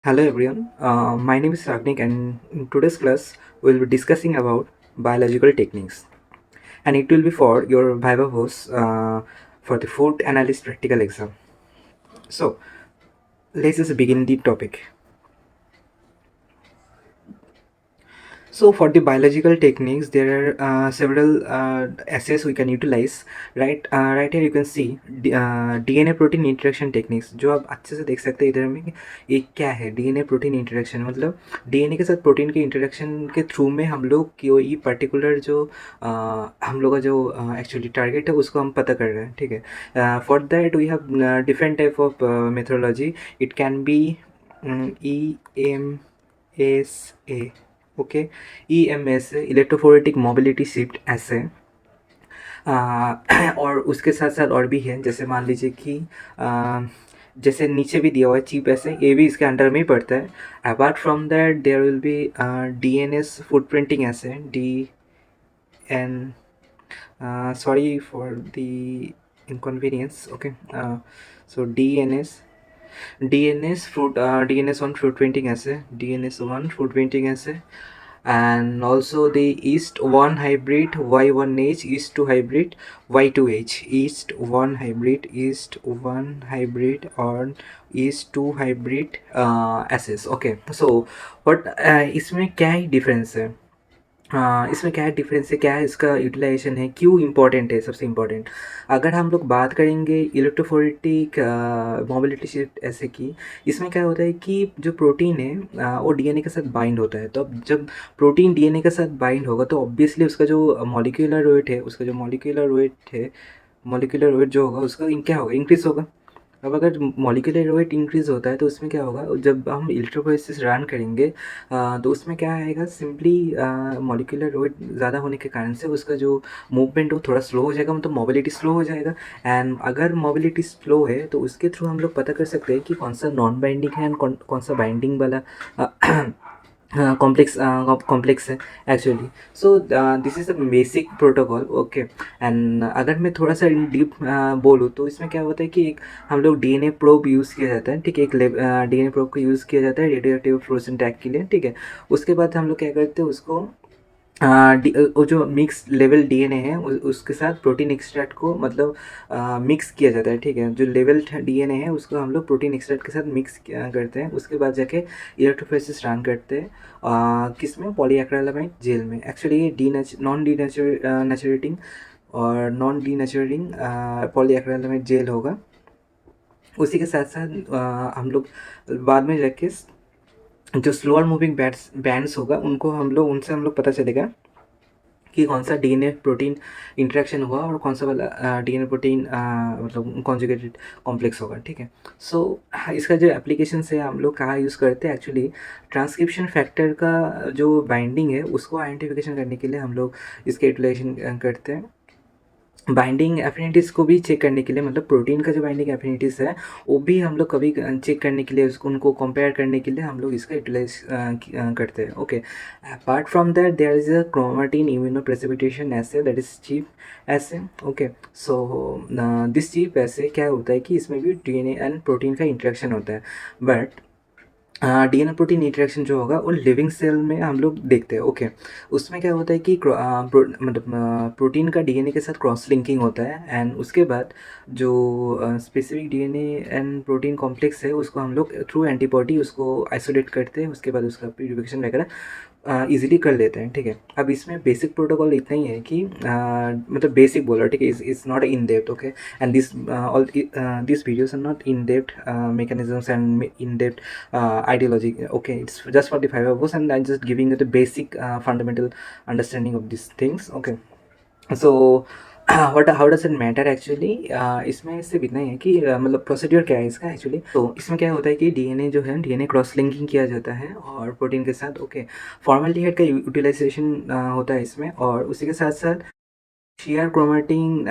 Hello everyone, my name is Ragnik and in today's class we will be discussing about biological techniques and it will be for your Viva host for the food analyst practical exam. So let's just begin the topic. So for the biological techniques, there are several assays we can utilize. Right here you can see DNA protein interaction techniques. जो आप अच्छे से देख सकते हैं इधर में ये क्या है DNA प्रोटीन इंटरेक्शन मतलब DNA के साथ प्रोटीन के इंटरेक्शन के थ्रू में हम लोग कोई पर्टिकुलर जो हम लोग का जो एक्चुअली टारगेट है उसको हम पता कर रहे हैं ठीक है for that we have different type of methodology it can be EMSA okay EMS electrophoretic mobility shift ऐसे और उसके साथ साथ और भी है जैसे मान लीजिए कि जैसे नीचे भी दिया हुआ है चीप ऐसे ये भी इसके अंडर में ही पड़ता है apart from that there will be DNS footprinting ऐसे DN sorry for the inconvenience okay so DNS1 fruit printing assay, DNS1 fruit printing assay, and also the East1 hybrid Y1H East2 hybrid Y2H East1 hybrid East1 hybrid or East2 hybrid assays. Okay, so what इसमें क्या ही difference है इसमें क्या difference है क्या है इसका utilisation है क्यों इम्पोर्टेंट है सबसे इम्पोर्टेंट अगर हम लोग बात करेंगे इलेक्ट्रोफोरेटिक मोबिलिटी शिफ्ट ऐसे की इसमें क्या होता है कि जो प्रोटीन है वो डीएनए के साथ बाइंड होता है तो अब जब प्रोटीन डीएनए के साथ बाइंड होगा तो ऑब्वियसली उसका जो मॉलिक्यूलर वेट है उसका जो मॉलिक्यूलर वेट जो होगा उसका क्या होगा इंक्रीज होगा अब अगर मॉलिक्यूलर वेट इंक्रीज होता है तो उसमें क्या होगा जब हम इलेक्ट्रोफोरेसिस रन करेंगे तो उसमें क्या आएगा सिंपली मॉलिक्यूलर वेट ज़्यादा होने के कारण से उसका जो मूवमेंट वो थोड़ा स्लो हो जाएगा मतलब मोबिलिटी स्लो हो जाएगा एंड अगर मोबिलिटी स्लो है तो उसके थ्रू हम लोग पता कर सकते हैं कि कौन सा नॉन बाइंडिंग है एंड कौन सा बाइंडिंग वाला कॉम्प्लेक्स है actually so this is a basic protocol okay and अगर मैं थोड़ा सा डीप बोलूँ तो इसमें क्या होता है कि एक हम लोग डीएनए प्रोब यूज़ किया जाता है ठीक है एक डीएनए प्रोब को यूज़ किया जाता है रेडियो एक्टिव फ्लोरेसेंट टैग के लिए ठीक है उसके बाद हम लोग क्या करते हैं उसको वो जो मिक्स लेवल डीएनए है उसके साथ प्रोटीन एक्सट्रैक्ट को मतलब मिक्स किया जाता है ठीक है जो लेवल डीएनए है उसको हम लोग प्रोटीन एक्सट्रैक्ट के साथ मिक्स करते हैं उसके बाद जाके इलेक्ट्रोफोरेसिस रन करते हैं किस में पॉलीएक्रिलामाइड जेल में एक्चुअली ये नॉन डीनेचुरेटिंग और नॉन डीनेचुरेटिंग पॉलीएक्रिलामाइड जेल होगा उसी के साथ साथ हम लोग बाद में जाके जो स्लोअर मूविंग बैंड्स होगा उनसे हम लोग पता चलेगा कि कौन सा डीएनए प्रोटीन इंटरेक्शन हुआ और कौन सा वाला डीएनए प्रोटीन मतलब कॉन्जुगेटेड कॉम्प्लेक्स होगा ठीक है सो इसका जो एप्लीकेशन है हम लोग कहाँ यूज़ करते हैं एक्चुअली ट्रांसक्रिप्शन फैक्टर का जो बाइंडिंग है उसको आइडेंटिफिकेशन करने के लिए हम लोग इसका यूटिलाइजेशन करते हैं बाइंडिंग एफिनिटीज़ को भी चेक करने के लिए मतलब प्रोटीन का जो बाइंडिंग एफिनिटीज़ है वो भी हम लोग कभी चेक करने के लिए उसको उनको कंपेयर करने के लिए हम लोग इसका यूटिलाइज करते हैं okay apart from that there is a chromatin immunoprecipitation ऐसे दैट इज़ चीप ऐसे ओके सो दिस चीप ऐसे क्या होता है कि इसमें भी डीएनए एंड प्रोटीन का इंटरेक्शन होता है बट डीएनए प्रोटीन इंटरेक्शन जो होगा वो लिविंग सेल में हम लोग देखते हैं ओके उसमें क्या होता है कि मतलब प्रोटीन का डीएनए के साथ क्रॉस लिंकिंग होता है एंड उसके बाद जो specific DNA and protein complex है उसको हम लोग थ्रू एंटीबॉडी उसको आइसोलेट करते हैं उसके बाद उसका प्यूरिफिकेशन वगैरह इजीली कर लेते हैं ठीक है अब इसमें बेसिक प्रोटोकॉल इतना ही है कि मतलब बेसिक बोलो ठीक है is not in depth okay and this videos are not in depth mechanisms and in depth ideology okay it's just for the five of us and I'm just giving you the basic fundamental understanding of these things okay so what how does it matter actually इसमें सिर्फ इतना ही है कि मतलब procedure क्या है इसका actually तो इसमें क्या होता है कि डीएनए जो है डीएनए क्रॉस लिंकिंग किया जाता है और प्रोटीन के साथ ओके फॉर्मेल्डिहाइड का यूटिलाइजेशन होता है इसमें और उसी के साथ साथ शेयर क्रोमेटिन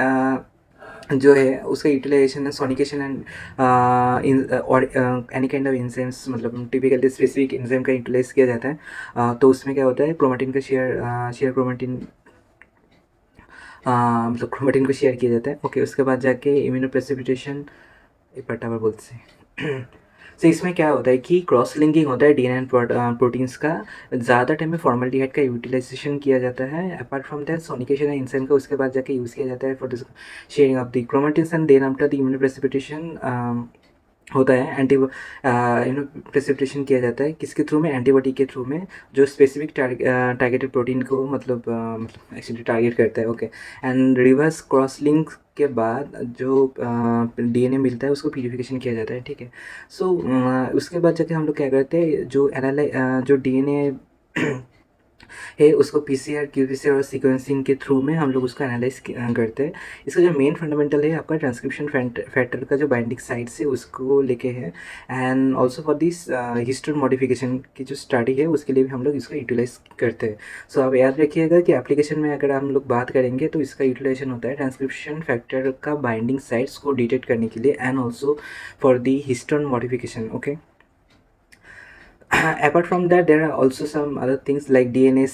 जो है उसका यूटिलाइजेशन है सोनिकेशन एंड और एनी काइंड ऑफ इंजाइम्स मतलब टिपिकली स्पेसिफिक इंजाइम का यूटिलाइज किया जाता है तो उसमें क्या होता है क्रोमेटिन का शेयर क्रोमेटिन मतलब क्रोमेटिन को शेयर किया जाता है ओके उसके बाद जाके इम्यूनो प्रेसिपिटेशन एक पट्टावर बोलते हैं सो इसमें क्या होता है कि क्रॉस लिंकिंग होता है डीएनए एंड प्रोटीन्स का। ज़्यादा टाइम में फॉर्मल्डिहाइड का यूटिलाइजेशन किया जाता है। Apart from that sonication enzyme का उसके बाद जाके यूज़ किया जाता है for the shearing of the chromatins and then after the immunoprecipitation होता है एंटी प्रेसिपिटेशन किया जाता है किसके थ्रू में, एंटीबॉडी के थ्रू में, जो स्पेसिफिक टारगेटेड प्रोटीन को मतलब एक्चुअली टारगेट करता है। Okay, and reverse cross link के बाद जो डीएनए मिलता है उसको प्यूरिफिकेशन किया जाता है। ठीक है, सो उसके बाद जाके हम लोग क्या करते हैं, जो डीएनए है उसको पीसीआर, क्यूपीसीआर और सीक्वेंसिंग के थ्रू में हम लोग उसको एनालाइज करते हैं। इसका जो मेन फंडामेंटल है आपका ट्रांसक्रिप्शन फैक्टर का जो बाइंडिंग साइट से उसको लेके है, and also for this histone modification की जो स्टडी है उसके लिए भी हम लोग इसको यूटिलाइज करते हैं। सो आप याद रखिएगा कि एप्लीकेशन में अगर हम लोग बात करेंगे तो इसका यूटिलाइजेशन होता है ट्रांसक्रिप्शन फैक्टर का बाइंडिंग साइट्स को डिटेक्ट करने के लिए and also for the histone modification. Okay, apart from that there are also some other things like DNase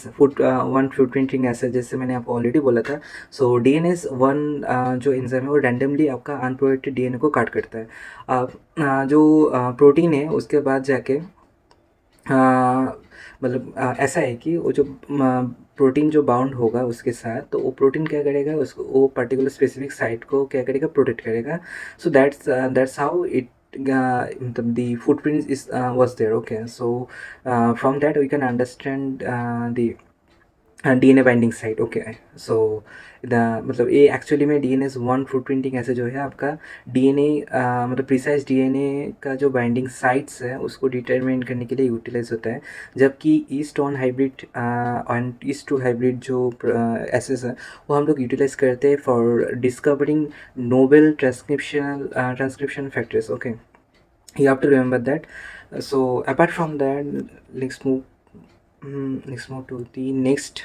one footprinting assay, जैसे मैंने आपको ऑलरेडी बोला था। सो DNase वन जो एंजाइम है वो रैंडमली आपका अनप्रोटेक्टेड डीएनए को काट करता है। जो प्रोटीन है उसके बाद जाके मतलब ऐसा है कि वो जो प्रोटीन जो बाउंड होगा उसके साथ, तो वो प्रोटीन क्या करेगा, उसको वो पर्टिकुलर स्पेसिफिक साइट को क्या करेगा, प्रोटेक्ट करेगा। So that's how it the footprint is was there. Okay, so from that we can understand the DNA binding site. Okay, so the मतलब ये एक्चुअली में डीएनए वन फुटप्रिंटिंग ऐसे जो है आपका डीएनए मतलब प्रिसाइज डीएनए का जो बाइंडिंग साइट्स है उसको डिटरमाइन करने के लिए यूटिलाइज होता है। जबकि yeast one hybrid and yeast two hybrid जो एसेस है वो हम लोग यूटिलाइज करते हैं for discovering novel transcription factors. Okay, you have to remember that. So apart from that, let's move to the next,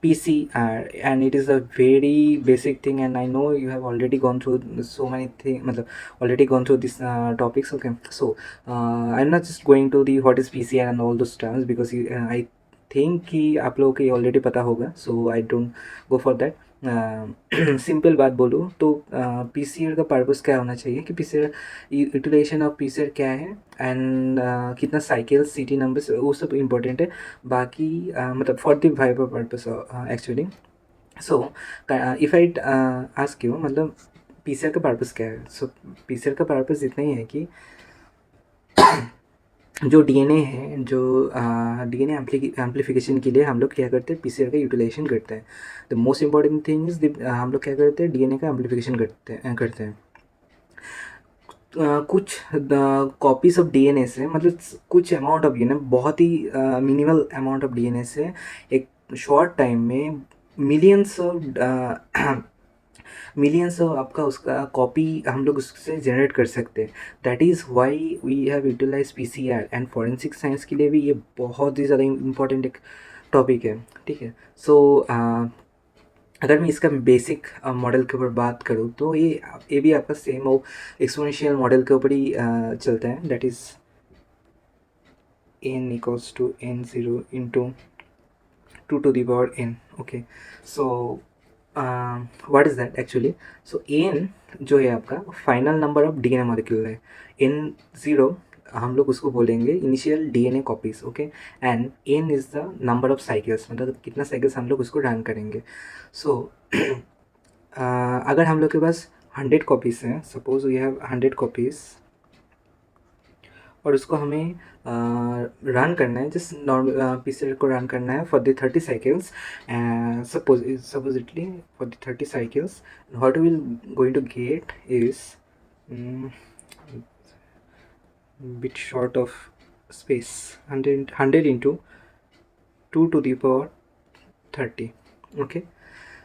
PCR, and it is a very basic thing, and I know you have already gone through so many things, already gone through these topics. Okay, so I'm not just going to the what is PCR and all those terms because I think कि आप लोगों को ये already पता होगा, so I don't go for that. Simple बात बोलूँ तो पीसीआर का पर्पस क्या होना चाहिए कि पीसीआर यूटिलाइजेशन ऑफ पीसीआर क्या है एंड कितना साइकिल्स, सीटी नंबर्स, वो सब इम्पोर्टेंट है। बाकी मतलब for the Viber purpose actually. So if I ask you मतलब पीसीआर का पर्पस क्या है, सो पीसीआर का पर्पस इतना ही है कि जो डीएनए है, जो डीएनए एम्प्लीफिकेशन के लिए हम लोग क्या करते हैं, पीसीआर का यूटिलाइजेशन करते हैं। The most important thing is हम लोग क्या करते हैं, डीएनए का एम्प्लीफिकेशन करते हैं। कुछ कॉपीज ऑफ डीएनए से, मतलब कुछ अमाउंट ऑफ डीएनए, बहुत ही मिनिमल अमाउंट ऑफ डीएनए से एक शॉर्ट टाइम में मिलियंस ऑफ आपका उसका कॉपी हम लोग उससे जनरेट कर सकते हैं। That is why we have utilise PCR, and forensic science के लिए भी ये बहुत ही ज़्यादा इंपॉर्टेंट एक टॉपिक है। ठीक है, सो अगर मैं इसका बेसिक मॉडल के ऊपर बात करूँ तो ये भी आपका सेम एक्सपोनेंशियल मॉडल के ऊपर ही चलता है। That is n equals to n0 into 2 to the power n. Okay, so what is that actually. So N जो है आपका final number of DNA molecule है। एन ज़ीरो हम लोग उसको बोलेंगे initial DNA copies. Okay, and N is the number of cycles, मतलब कितना साइकिल्स हम लोग उसको रन करेंगे। सो अगर हम लोग के पास 100 कॉपीज़ हैं, सपोज वी हैव 100 कॉपीज़, और उसको हमें रन करना है, जस्ट नॉर्मल पीसीआर को रन करना है for the 30 cycles, supposedly for the 30 cycles, what we will going to get is bit short of space, 100 into 2 to the power 30. Okay,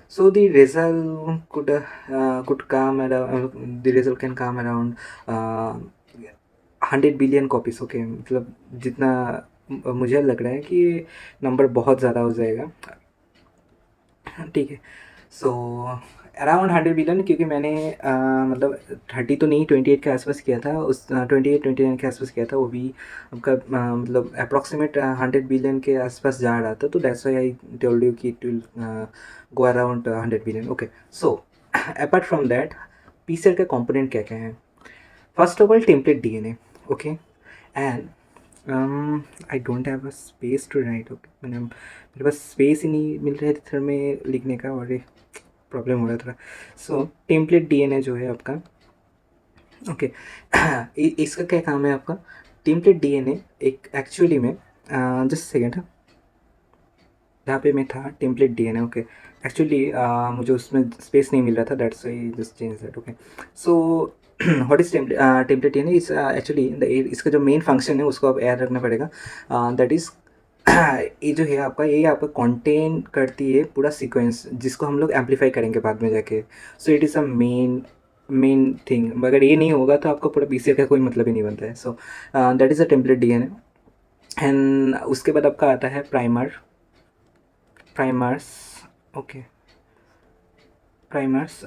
so the result could come around, the result can come around 100 billion copies. Okay, मतलब जितना मुझे लग रहा है कि ये number बहुत ज़्यादा हो जाएगा। ठीक है, सो अराउंड 100 बिलियन, क्योंकि मैंने मतलब 30 तो नहीं, 28 के आसपास किया था, उस 29 के आसपास किया था, वो भी आपका मतलब अप्रॉक्सीमेट 100 बिलियन के आसपास जा रहा था। तो that's why I told you कि it will go around 100 billion. Okay, so apart from that PCR का कंपोनेंट क्या क्या है। First of all template DNA. Okay and I don't have a space to write. Okay मैंने मेरे पास space ही नहीं मिल रहा है थर में लिखने का और ये प्रॉब्लम हो रहा था। सो टेम्पलेट डीएनए जो है आपका, ओके इसका क्या काम है आपका? टेम्पलेट डीएनए एक एक्चुअली में जस्ट सेकेंड, जहाँ पे मैं था टेम्पलेट डीएनए, ओके एक्चुअली मुझे उसमें स्पेस नहीं मिल रहा था, that's why just change that. Okay so what is template DNA is actually इसका जो मेन फंक्शन है उसको आप याद रखना पड़ेगा। दैट इज़ ये जो है आपका, ये आपका कंटेन करती है पूरा सीक्वेंस जिसको हम लोग एम्पलीफाई करेंगे बाद में जाके। So it is a main thing. अगर ये नहीं होगा तो आपको पूरा पीसीआर का कोई मतलब ही नहीं बनता है। So that is a template DNA. And उसके बाद आपका आता है primers. Okay primers.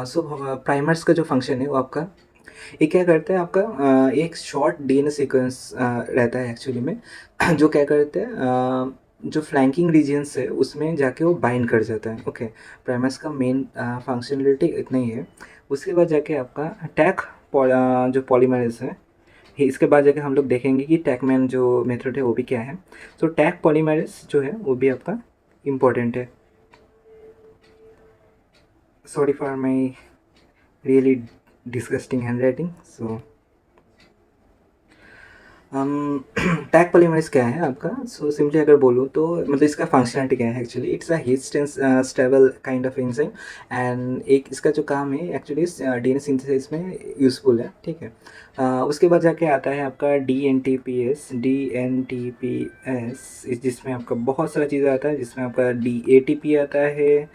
So primers का जो फंक्शन है वो आपका, ये क्या करता है आपका, एक शॉर्ट डीएनए सीक्वेंस रहता है एक्चुअली में जो क्या करते हैं, जो फ्लैंकिंग रीजन्स है उसमें जाके वो बाइंड कर जाता है। ओके प्राइमर्स का मेन फंक्शनलिटी इतना ही है। उसके बाद जाके आपका टैक जो पॉलीमरेज है, इसके बाद जाके हम लोग देखेंगे कि टैकमैन जो मेथड है वो भी क्या है। तो टैक पॉलीमरेज जो है वो भी आपका इम्पोर्टेंट है। Sorry for my really disgusting handwriting. So tag polymerase क्या है आपका? सो सिंपली अगर बोलूँ तो मतलब इसका फंक्शनलिटी क्या है actually, it's a heat stable kind of enzyme. And एक इसका जो काम है एक्चुअली डीएनए सिंथेसिस में यूज़फुल है, ठीक है। उसके बाद जाके आता है आपका D N T P S, जिसमें आपका बहुत सारा चीज़ आता है, जिसमें आपका DATP आता है,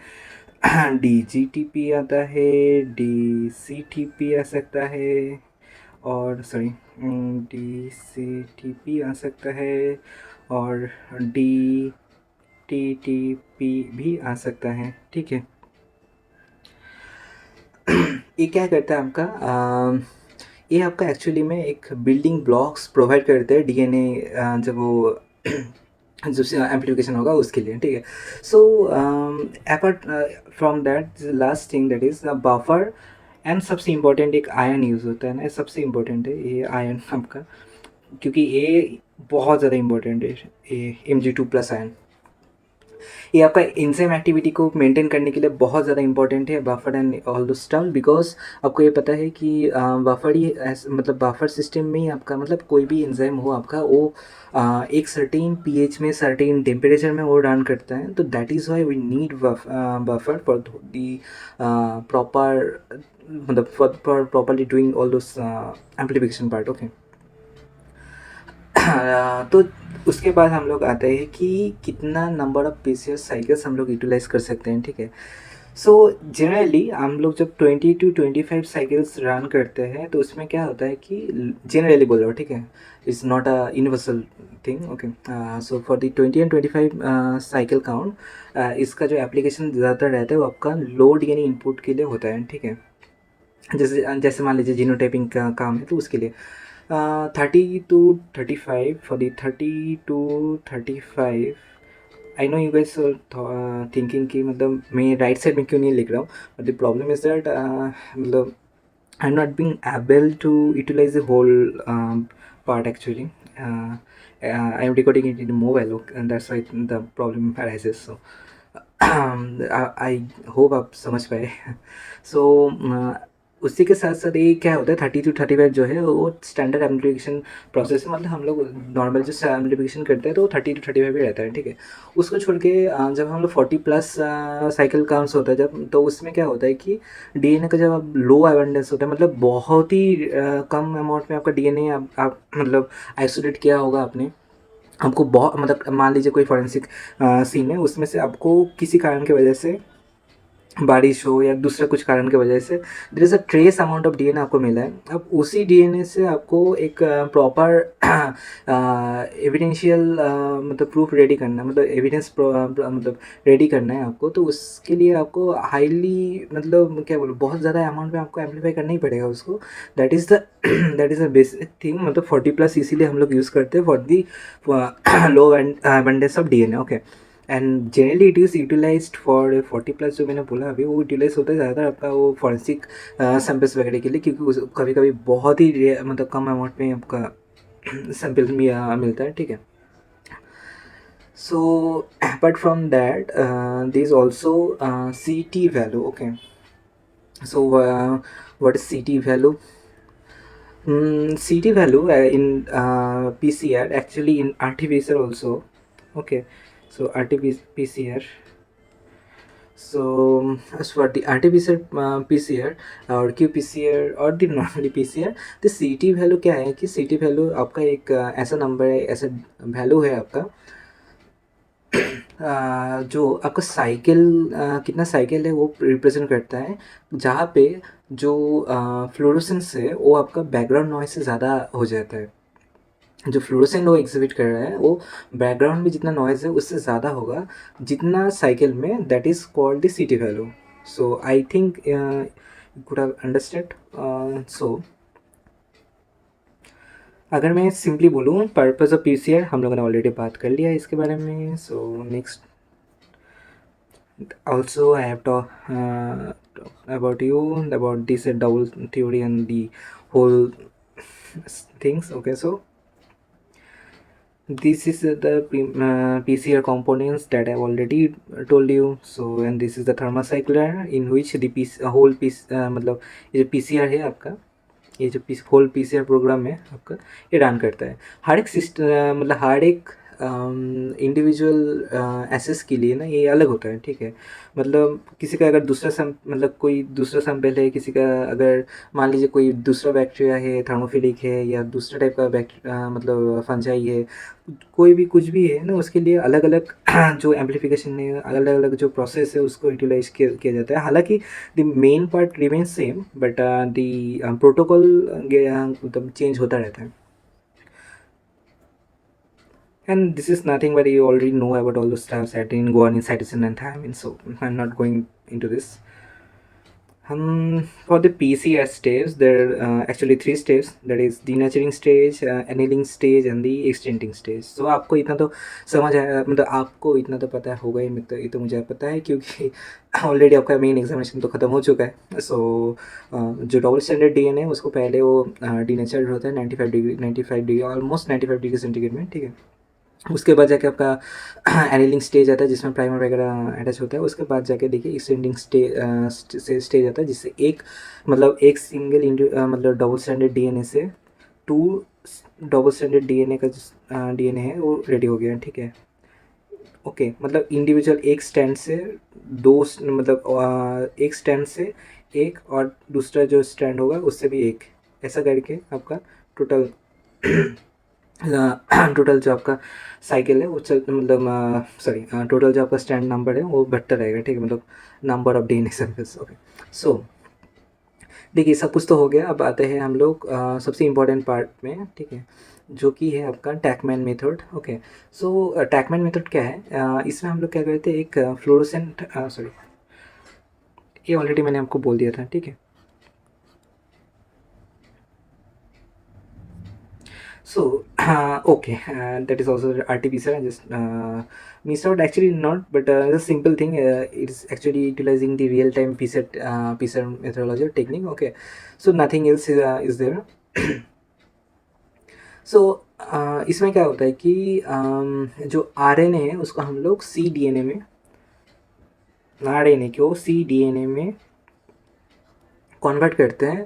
DGTP आता है, DCTP आ सकता है, और सॉरी DCTP आ सकता है, और DTTP भी आ सकता है, ठीक है। ये क्या करता है आपका, ये आपका एक्चुअली में एक बिल्डिंग ब्लॉक्स प्रोवाइड करते हैं डीएनए जब वो जो एम्प्लीफिकेशन होगा उसके लिए, ठीक है। So apart from that last thing that is buffer. And सबसे इम्पोर्टेंट एक आयन यूज़ होता है ना, सबसे इम्पोर्टेंट है ये आयन आपका, क्योंकि ये बहुत ज़्यादा इम्पोर्टेंट है, ये Mg2+ आयन। ये आपका एंजाइम एक्टिविटी को मेंटेन करने के लिए बहुत ज़्यादा इंपॉर्टेंट है, बफर एंड ऑल दो स्टफ। बिकॉज आपको ये पता है कि बफर ही मतलब बफर सिस्टम में ही आपका मतलब कोई भी एंजाइम हो आपका वो एक सर्टेन पीएच में सर्टेन टेम्परेचर में वो रन करता है। तो that is why we need buffer for the proper मतलब for properly doing all those amplification part, okay. तो उसके बाद हम लोग आते हैं कि कितना नंबर ऑफ पीसीआर साइकिल्स हम लोग यूटिलाइज कर सकते हैं, ठीक है। सो जनरली हम लोग जब 20 to 25 साइकिल्स रन करते हैं तो उसमें क्या होता है कि जनरली बोल रहा हूँ, ठीक है, it's not a universal thing, okay. So for the 20 and 25 cycle count, इसका जो एप्लीकेशन ज़्यादातर रहता है वो आपका लो डीएनए इनपुट के लिए होता है, ठीक है। जैसे जैसे मान लीजिए जीनोटाइपिंग का काम है तो उसके लिए 30 to 35, for the 30 to 35। I know you guys thinking कि मतलब मैं राइट साइड में क्यों नहीं लिख रहा हूँ, but the problem is that मतलब I am not being able to utilize the whole part actually. I am recording it in the mobile, and that's why the problem arises. So I hope आप समझ पाए। सो उसी के साथ साथ ये क्या होता है 30 to 35 जो है वो स्टैंडर्ड एम्प्लीफिकेशन प्रोसेस है, मतलब हम लोग नॉर्मल जो एम्प्लीफिकेशन करते हैं तो वो 30 to 35 ही रहता है, ठीक है। उसको छोड़ के जब हम लोग 40+ साइकिल काउंट्स होता है जब, तो उसमें क्या होता है कि डीएनए का जब आप लो अबंडेंस होता है, मतलब बहुत ही कम अमाउंट में आपका डीएनए आप मतलब आइसोलेट किया होगा आपने, आपको बहुत मतलब मान लीजिए कोई फॉरेंसिक सीन है उसमें से आपको किसी कारण की वजह से बारिश हो या दूसरा कुछ कारण की वजह से there is a trace amount of DNA आपको मिला है। अब उसी डीएनए से आपको एक प्रॉपर एविडेंशियल मतलब प्रूफ रेडी करना, मतलब एविडेंस मतलब रेडी करना है आपको, तो उसके लिए आपको हाईली मतलब क्या बोलूँ बहुत ज़्यादा अमाउंट में आपको एम्पलीफाई करना ही पड़ेगा उसको। That is the that is the basic thing, मतलब 40+ इसीलिए हम लोग यूज़ करते हैं for the low abundance of DNA, okay. And generally it is utilised for 40+ जो मैंने बोला अभी, वो यूटिलाइज होता है ज़्यादातर आपका वो फॉरेंसिक सैंपल्स वगैरह के लिए, क्योंकि कभी कभी बहुत ही मतलब कम अमाउंट में आपका सैंपल मिलता है, ठीक है। So apart from that there is also CT value, okay. So what is CT value? CT value in PCR, actually in RT-PCR also. Okay, so RT-PCR. So as for the RT-PCR PCR और qPCR और the normally PCR, तो CT value क्या है कि CT value आपका एक ऐसा number है, ऐसा वैल्यू है आपका जो आपका साइकिल कितना साइकिल है वो रिप्रेजेंट करता है, जहाँ पे जो फ्लोरोसेंस है वो आपका बैकग्राउंड नॉइज से ज़्यादा हो जाता है। जो फ्लोरोसेंट वो एग्जिबिट कर रहा है वो बैकग्राउंड में जितना नॉइज़ है उससे ज़्यादा होगा जितना साइकिल में, that is called the CT value. So I think you could have understand. So अगर मैं सिंपली बोलूँ पर्पस ऑफ PCR, हम लोगों ने ऑलरेडी बात कर लिया है इसके बारे में। So next also I have talked about you about this double theory and the whole things. Okay, so this is the PCR components that I've already told you. So and this is the thermocycler in which the whole piece मतलब ये जो PCR है आपका, ये जो whole PCR programme है आपका, ये रन करता है हर एक सिस्टम, मतलब हर एक इंडिविजुअल एसेस के लिए ना ये अलग होता है, ठीक है। मतलब किसी का अगर दूसरा मतलब कोई दूसरा सैंपल है, किसी का अगर मान लीजिए कोई दूसरा बैक्टीरिया है, थर्मोफिलिक है, या दूसरा टाइप का मतलब फंजाई है, कोई भी कुछ भी है ना, उसके लिए अलग अलग जो एम्पलीफिकेशन है, अलग अलग जो प्रोसेस है उसको यूटिलाइज किया जाता है। हालांकि the main part remain same, but the protocol मतलब चेंज होता रहता है। And this is nothing but you already know about all those stuff, satin, guanine, cytosine, and thymine, so I'm not going into this. For the PCR steps, there are actually 3 steps, that is denaturing stage, annealing stage and the extending stage. So आपको इतना तो समझ आया, मतलब आपको इतना तो पता होगा ही, मतलब ये तो मुझे पता है क्योंकि ऑलरेडी आपका मेन एग्जामिनेशन तो ख़त्म हो चुका है। सो जो डबल स्टैंडर्ड DNA है उसको पहले वो डीनेचर्ड होता है 95 डिग्री ऑलमोस्ट 95 डिग्री सेंटीग्रेड में, ठीक है। उसके बाद जाके आपका एनिलिंग स्टेज आता है जिसमें प्राइमर वगैरह अटैच होता है। उसके बाद जाके देखिए एक्सटेंडिंग स्टेज आता है, जिससे एक मतलब एक सिंगल मतलब डबल स्टैंडर्ड DNA से 2 डबल स्टैंडर्ड DNA का जो DNA है वो रेडी हो गया, ठीक है। ओके, मतलब इंडिविजुअल एक स्टैंड से दो मतलब एक स्टैंड से एक और दूसरा जो स्टैंड होगा उससे भी एक, ऐसा करके आपका टोटल टोटल जो आपका साइकिल है वो चल मतलब सॉरी टोटल जो आपका स्टैंड नंबर है वो बढ़ता रहेगा, ठीक है, मतलब number of DNA samples. Okay, so देखिए सब कुछ तो हो गया, अब आते हैं हम लोग सबसे इम्पोर्टेंट पार्ट में, ठीक है, जो कि है आपका टैकमैन मेथड। ओके, सो टैकमैन मेथड क्या है? इसमें हम लोग क्या करते हैं, एक फ्लोरोसेंट सॉरी ये ऑलरेडी मैंने आपको बोल दिया था, ठीक है। So, okay, that is also RT-PCR. I just missed out. Actually, not, but it's a simple thing. It's actually utilizing the real-time PCR methodology or technique. Okay, so nothing else is there. So, इसमें क्या होता है कि जो RNA है उसको हम लोग cDNA में, RNA को cDNA में कन्वर्ट करते हैं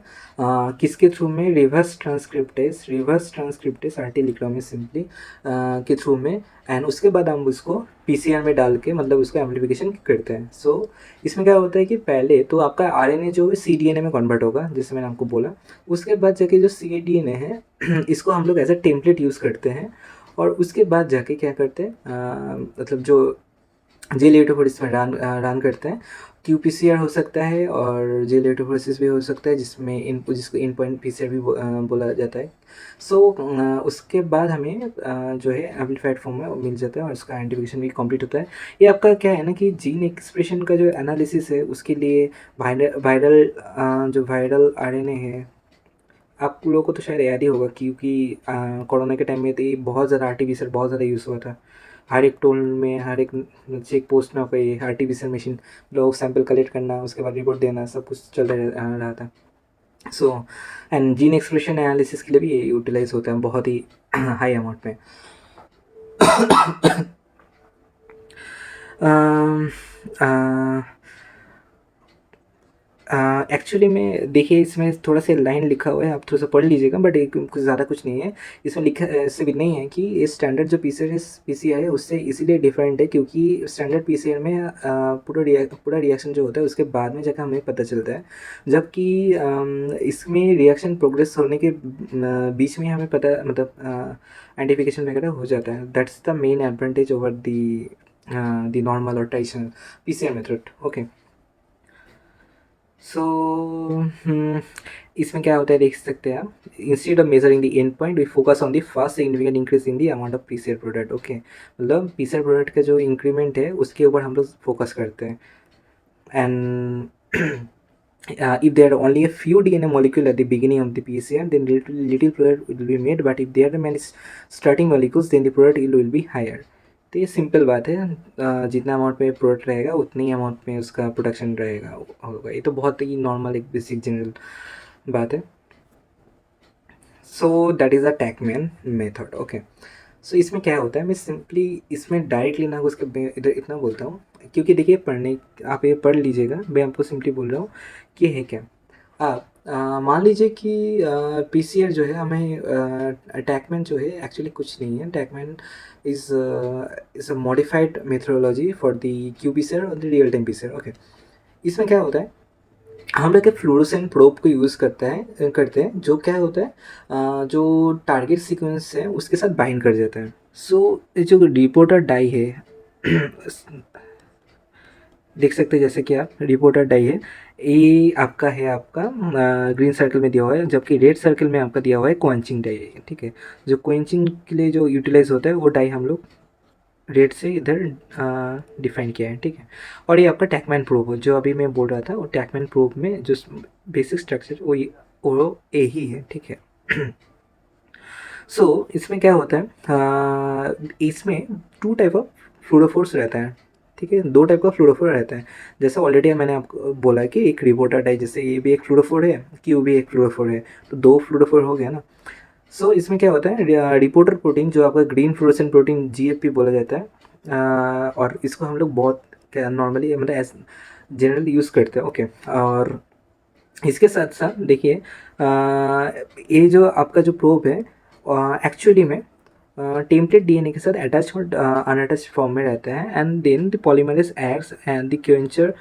किसके थ्रू में? रिवर्स ट्रांसक्रिप्टेस RT लिख रहा हूँ मैं सिंपली के थ्रू में, एंड उसके बाद हम उसको PCR में डाल के मतलब उसको एम्प्लीफिकेशन करते हैं। सो इसमें क्या होता है कि पहले तो आपका RNA जो है cDNA में कन्वर्ट होगा, जैसे मैंने आपको बोला। उसके बाद जाके जो cDNA है इसको हम लोग एज अ टेम्पलेट यूज़ करते हैं, और उसके बाद जाके क्या करते हैं मतलब जो जे इलेक्ट्रोफोरेसिस में रन करते हैं। qPCR हो सकता है और जे इलेक्ट्रोफोरेसिस भी हो सकता है, जिसमें जिसको इन पॉइंट PCR भी बोला जाता है। सो उसके बाद हमें जो है एम्पलीफाइड फॉर्म में मिल जाता है और उसका आइडेंटिफिकेशन भी कंप्लीट होता है। ये आपका क्या है ना कि जीन एक्सप्रेशन का जो एनालिसिस है उसके लिए वायरल जो वायरल RNA है, आप लोगों को तो शायद याद ही होगा क्योंकि कोरोना के टाइम में तो ये बहुत ज़्यादा RT-PCR बहुत ज़्यादा यूज़ हुआ था। हर एक टोल में, हर एक चेक पोस्ट में आपका ये RT-PCR मशीन, लोग सैंपल कलेक्ट करना, उसके बाद रिपोर्ट देना, सब कुछ चल रहा था। So and gene expression analysis के लिए भी ये यूटिलाइज होता है बहुत ही हाई अमाउंट में। अम, अ, एक्चुअली में देखिए इसमें थोड़ा सा लाइन लिखा हुआ है, आप थोड़ा सा पढ़ लीजिएगा, बट एक कुछ ज़्यादा कुछ नहीं है इसमें लिखा। ऐसे भी नहीं है कि ये स्टैंडर्ड जो पीसीआर है उससे इसीलिए डिफरेंट है क्योंकि स्टैंडर्ड पीसीआर में पूरा रिएक्शन जो होता है उसके बाद में जाकर हमें पता चलता है, जबकि इसमें रिएक्शन प्रोग्रेस होने के बीच में हमें पता मतलब आइडेंटिफिकेशन वगैरह हो जाता है। That's the main advantage over the normal और traditional PCR method. Okay, so इसमें क्या होता है देख सकते हैं आप, instead of measuring the end point we focus on the first significant increase in the amount of PCR product. Okay, मतलब पीसीआर प्रोडक्ट का जो इंक्रीमेंट है उसके ऊपर हम लोग फोकस करते हैं। And if there are only a few DNA molecule at the beginning of the PCR, then little product will be made. But if there are many starting molecules, then the product yield will be higher. तो ये simple बात है, जितना amount में product रहेगा उतनी amount में उसका प्रोडक्शन रहेगा होगा। ये तो बहुत ही नॉर्मल एक बेसिक जनरल बात है। So that is a TaqMan method. Okay, so इसमें क्या होता है, मैं सिंपली इसमें डायरेक्टली ना उसके इधर इतना बोलता हूँ क्योंकि देखिए पढ़ने आप ये पढ़ लीजिएगा, मैं आपको सिंपली बोल रहा हूँ कि है क्या। आप मान लीजिए कि पीसीआर जो है हमें टैकमैन जो है एक्चुअली कुछ नहीं है। TaqMan is is a modified methodology for the Q PCR और the real time PCR. Okay, इसमें क्या होता है, हम लोग एक फ्लोरोसेंट प्रोब को यूज़ करते हैं जो क्या होता है, जो टारगेट सीक्वेंस है उसके साथ बाइंड कर जाता है। सो ये जो रिपोर्टर डाई है देख सकते हैं जैसे कि आप रिपोर्टर डाई है, ये आपका है आपका ग्रीन सर्कल में दिया हुआ है, जबकि रेड सर्कल में आपका दिया हुआ है क्वेंचिंग डाई है। ठीक है, जो क्वेंचिंग के लिए जो यूटिलाइज होता है वो डाई हम लोग रेड से इधर डिफाइन किया है। ठीक है, और ये आपका टैकमैन प्रोब जो अभी मैं बोल रहा था, वो टैकमैन प्रोब में जो बेसिक स्ट्रक्चर वो यही है। ठीक है। सो इसमें क्या होता है, इसमें टू टाइप ऑफ फ्लूरोफोर्स रहता है। ठीक है, दो टाइप का फ्लूरोफोर रहता है। जैसे ऑलरेडी मैंने आपको बोला कि एक रिपोर्टर है, जैसे ये भी एक फ्लूरोफोर है, क्यू भी एक फ्लूरोफोर है, तो दो फ्लूरोफोर हो गया ना। सो इसमें क्या होता है, रिपोर्टर प्रोटीन जो आपका ग्रीन फ्लोरोसेंट प्रोटीन जीएफपी बोला जाता है, और इसको हम लोग बहुत नॉर्मली मतलब एज जनरली यूज़ करते हैं। ओके, और इसके साथ साथ देखिए ये जो आपका जो प्रोब है एक्चुअली में टेम्पलेट डीएनए के साथ अटैच और अनअटैच फॉर्म में रहता है, and then the polymerase acts and the quencher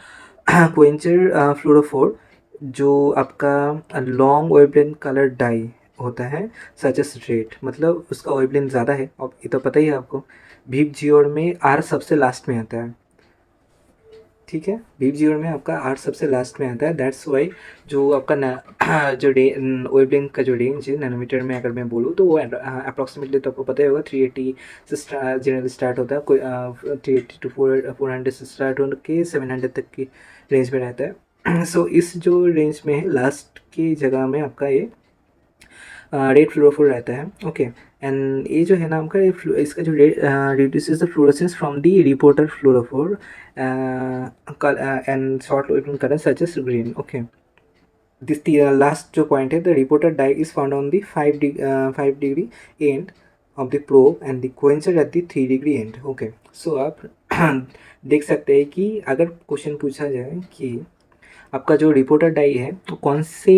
fluorophore जो आपका लॉन्ग वेवलेंथ कलर डाई होता है, सच एस रेड, मतलब उसका वेवलेंथ ज़्यादा है। अब ये तो पता ही है आपको, भीप जियोड में आर सबसे लास्ट में आता है। ठीक है, भीप जीवन में आपका आर सबसे लास्ट में आता है। दैट्स वाई जो आपका जो वेवलेंथ का जो रेंज है नैनोमीटर में अगर मैं बोलूँ तो वो अप्रॉक्सीमेटली तो आपको पता ही होगा 380 से जनरली स्टार्ट होता है, कोई 380 टू 400 से स्टार्ट होकर के 700 तक की रेंज में रहता है। सो इस जो रेंज में है लास्ट की जगह में आपका ये रेड फ्लोरोफोर रहता है। ओके, एंड ये जो है ना आपका इसका जो reduces the fluorescence from the reporter fluorophore and short wavelength color such as green. Okay, this the last जो point है, the reporter dye is found on the 5 degree end of the probe and the coincide at the 3 degree end. Okay, so आप देख सकते हैं कि अगर question पूछा जाए कि आपका जो रिपोर्टर डाई है तो कौन से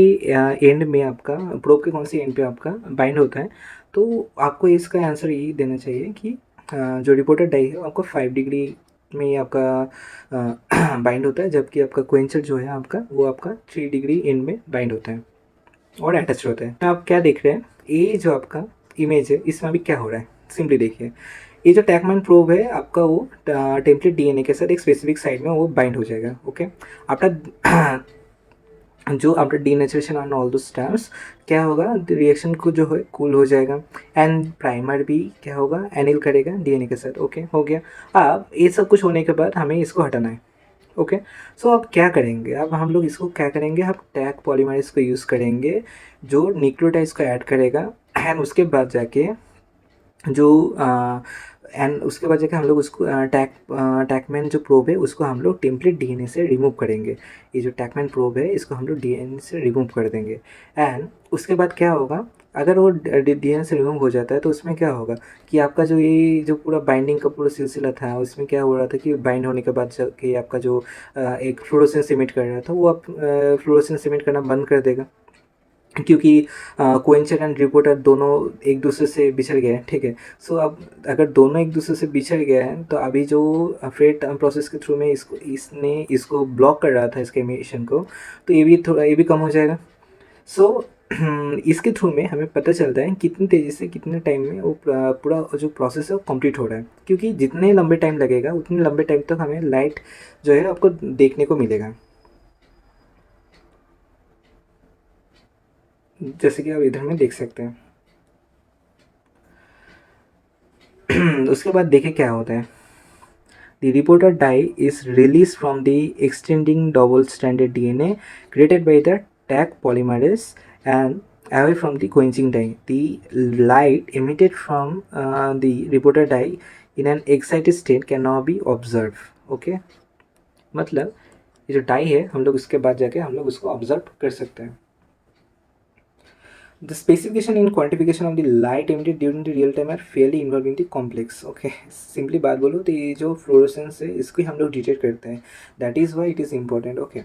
एंड में आपका प्रोब के कौन से एंड पे आपका बाइंड होता है, तो आपको इसका आंसर यही देना चाहिए कि जो रिपोर्टर डाई है आपको 5 डिग्री में आपका बाइंड होता है, जबकि आपका क्वेंचर जो है आपका वो आपका 3 डिग्री एंड में बाइंड होता है और अटैच होता है। आप क्या देख रहे हैं, ये जो आपका इमेज है इसमें अभी क्या हो रहा है, सिंपली देखिए। ये जो टैकमैन प्रोब है आपका वो टेम्पलेट डीएनए के साथ एक स्पेसिफिक साइड में वो बाइंड हो जाएगा। ओके, आफ्टर जो आफ्टर डीनेचुरेशन ऑन ऑल दो स्टेप्स क्या होगा, रिएक्शन को जो है कूल हो जाएगा, एंड प्राइमर भी क्या होगा एनिल करेगा डीएनए के साथ। ओके, हो गया। अब ये सब कुछ होने के बाद हमें इसको हटाना है। ओके, सो अब क्या करेंगे, अब हम लोग इसको क्या करेंगे, हम टैग पॉलीमरेज को यूज़ करेंगे जो न्यूक्लियोटाइड्स को ऐड करेगा, एंड उसके बाद जाके जो एंड उसके बाद जाके हम लोग उसको टैकमैन जो प्रोब है उसको हम लोग टेम्पलेट डीएनए से रिमूव करेंगे। ये जो टैकमैन प्रोब है इसको हम लोग डीएनए से रिमूव कर देंगे। एंड उसके बाद क्या होगा, अगर वो डीएनए से रिमूव हो जाता है तो उसमें क्या होगा कि आपका जो ये जो पूरा बाइंडिंग का पूरा सिलसिला था उसमें क्या हो रहा था कि बाइंड होने के बाद जाके आपका जो एक फ्लोरोसेंस इमिट कर रहा था वो आप फ्लोरोसेंस इमिट करना बंद कर देगा, क्योंकि कोइंसिडेंट एंड रिपोर्टर दोनों एक दूसरे से बिछड़ गए हैं, ठीक है। सो अब अगर दोनों एक दूसरे से बिछड़ गए हैं तो अभी जो फ्रेट प्रोसेस के थ्रू में इसको ब्लॉक कर रहा था इसके एमिशन को, तो ये भी कम हो जाएगा। सो इसके थ्रू में हमें पता चलता है कितनी तेज़ी से कितने टाइम में वो पूरा जो प्रोसेस है वो कंप्लीट हो रहा है, क्योंकि जितने लंबे टाइम लगेगा उतने लंबे टाइम तक हमें लाइट जो है आपको देखने को मिलेगा, जैसे कि आप इधर में देख सकते हैं। उसके बाद देखें क्या होता है। The reporter dye is released from the extending double-stranded DNA created by the Taq polymerase and away from the coenzyme dye. The light emitted from the reporter dye in an excited state cannot be observed. Okay? मतलब ये जो dye है हम लोग उसके बाद जाके हम लोग उसको ऑब्जर्व कर सकते हैं। The specification and quantification of the light emitted during the real time are fairly involved in the complex. Okay, simply बात बोलो तो ये जो फ्लोरोसेंस है इसको हम लोग डिटेक्ट करते हैं, that is why it is important. Okay,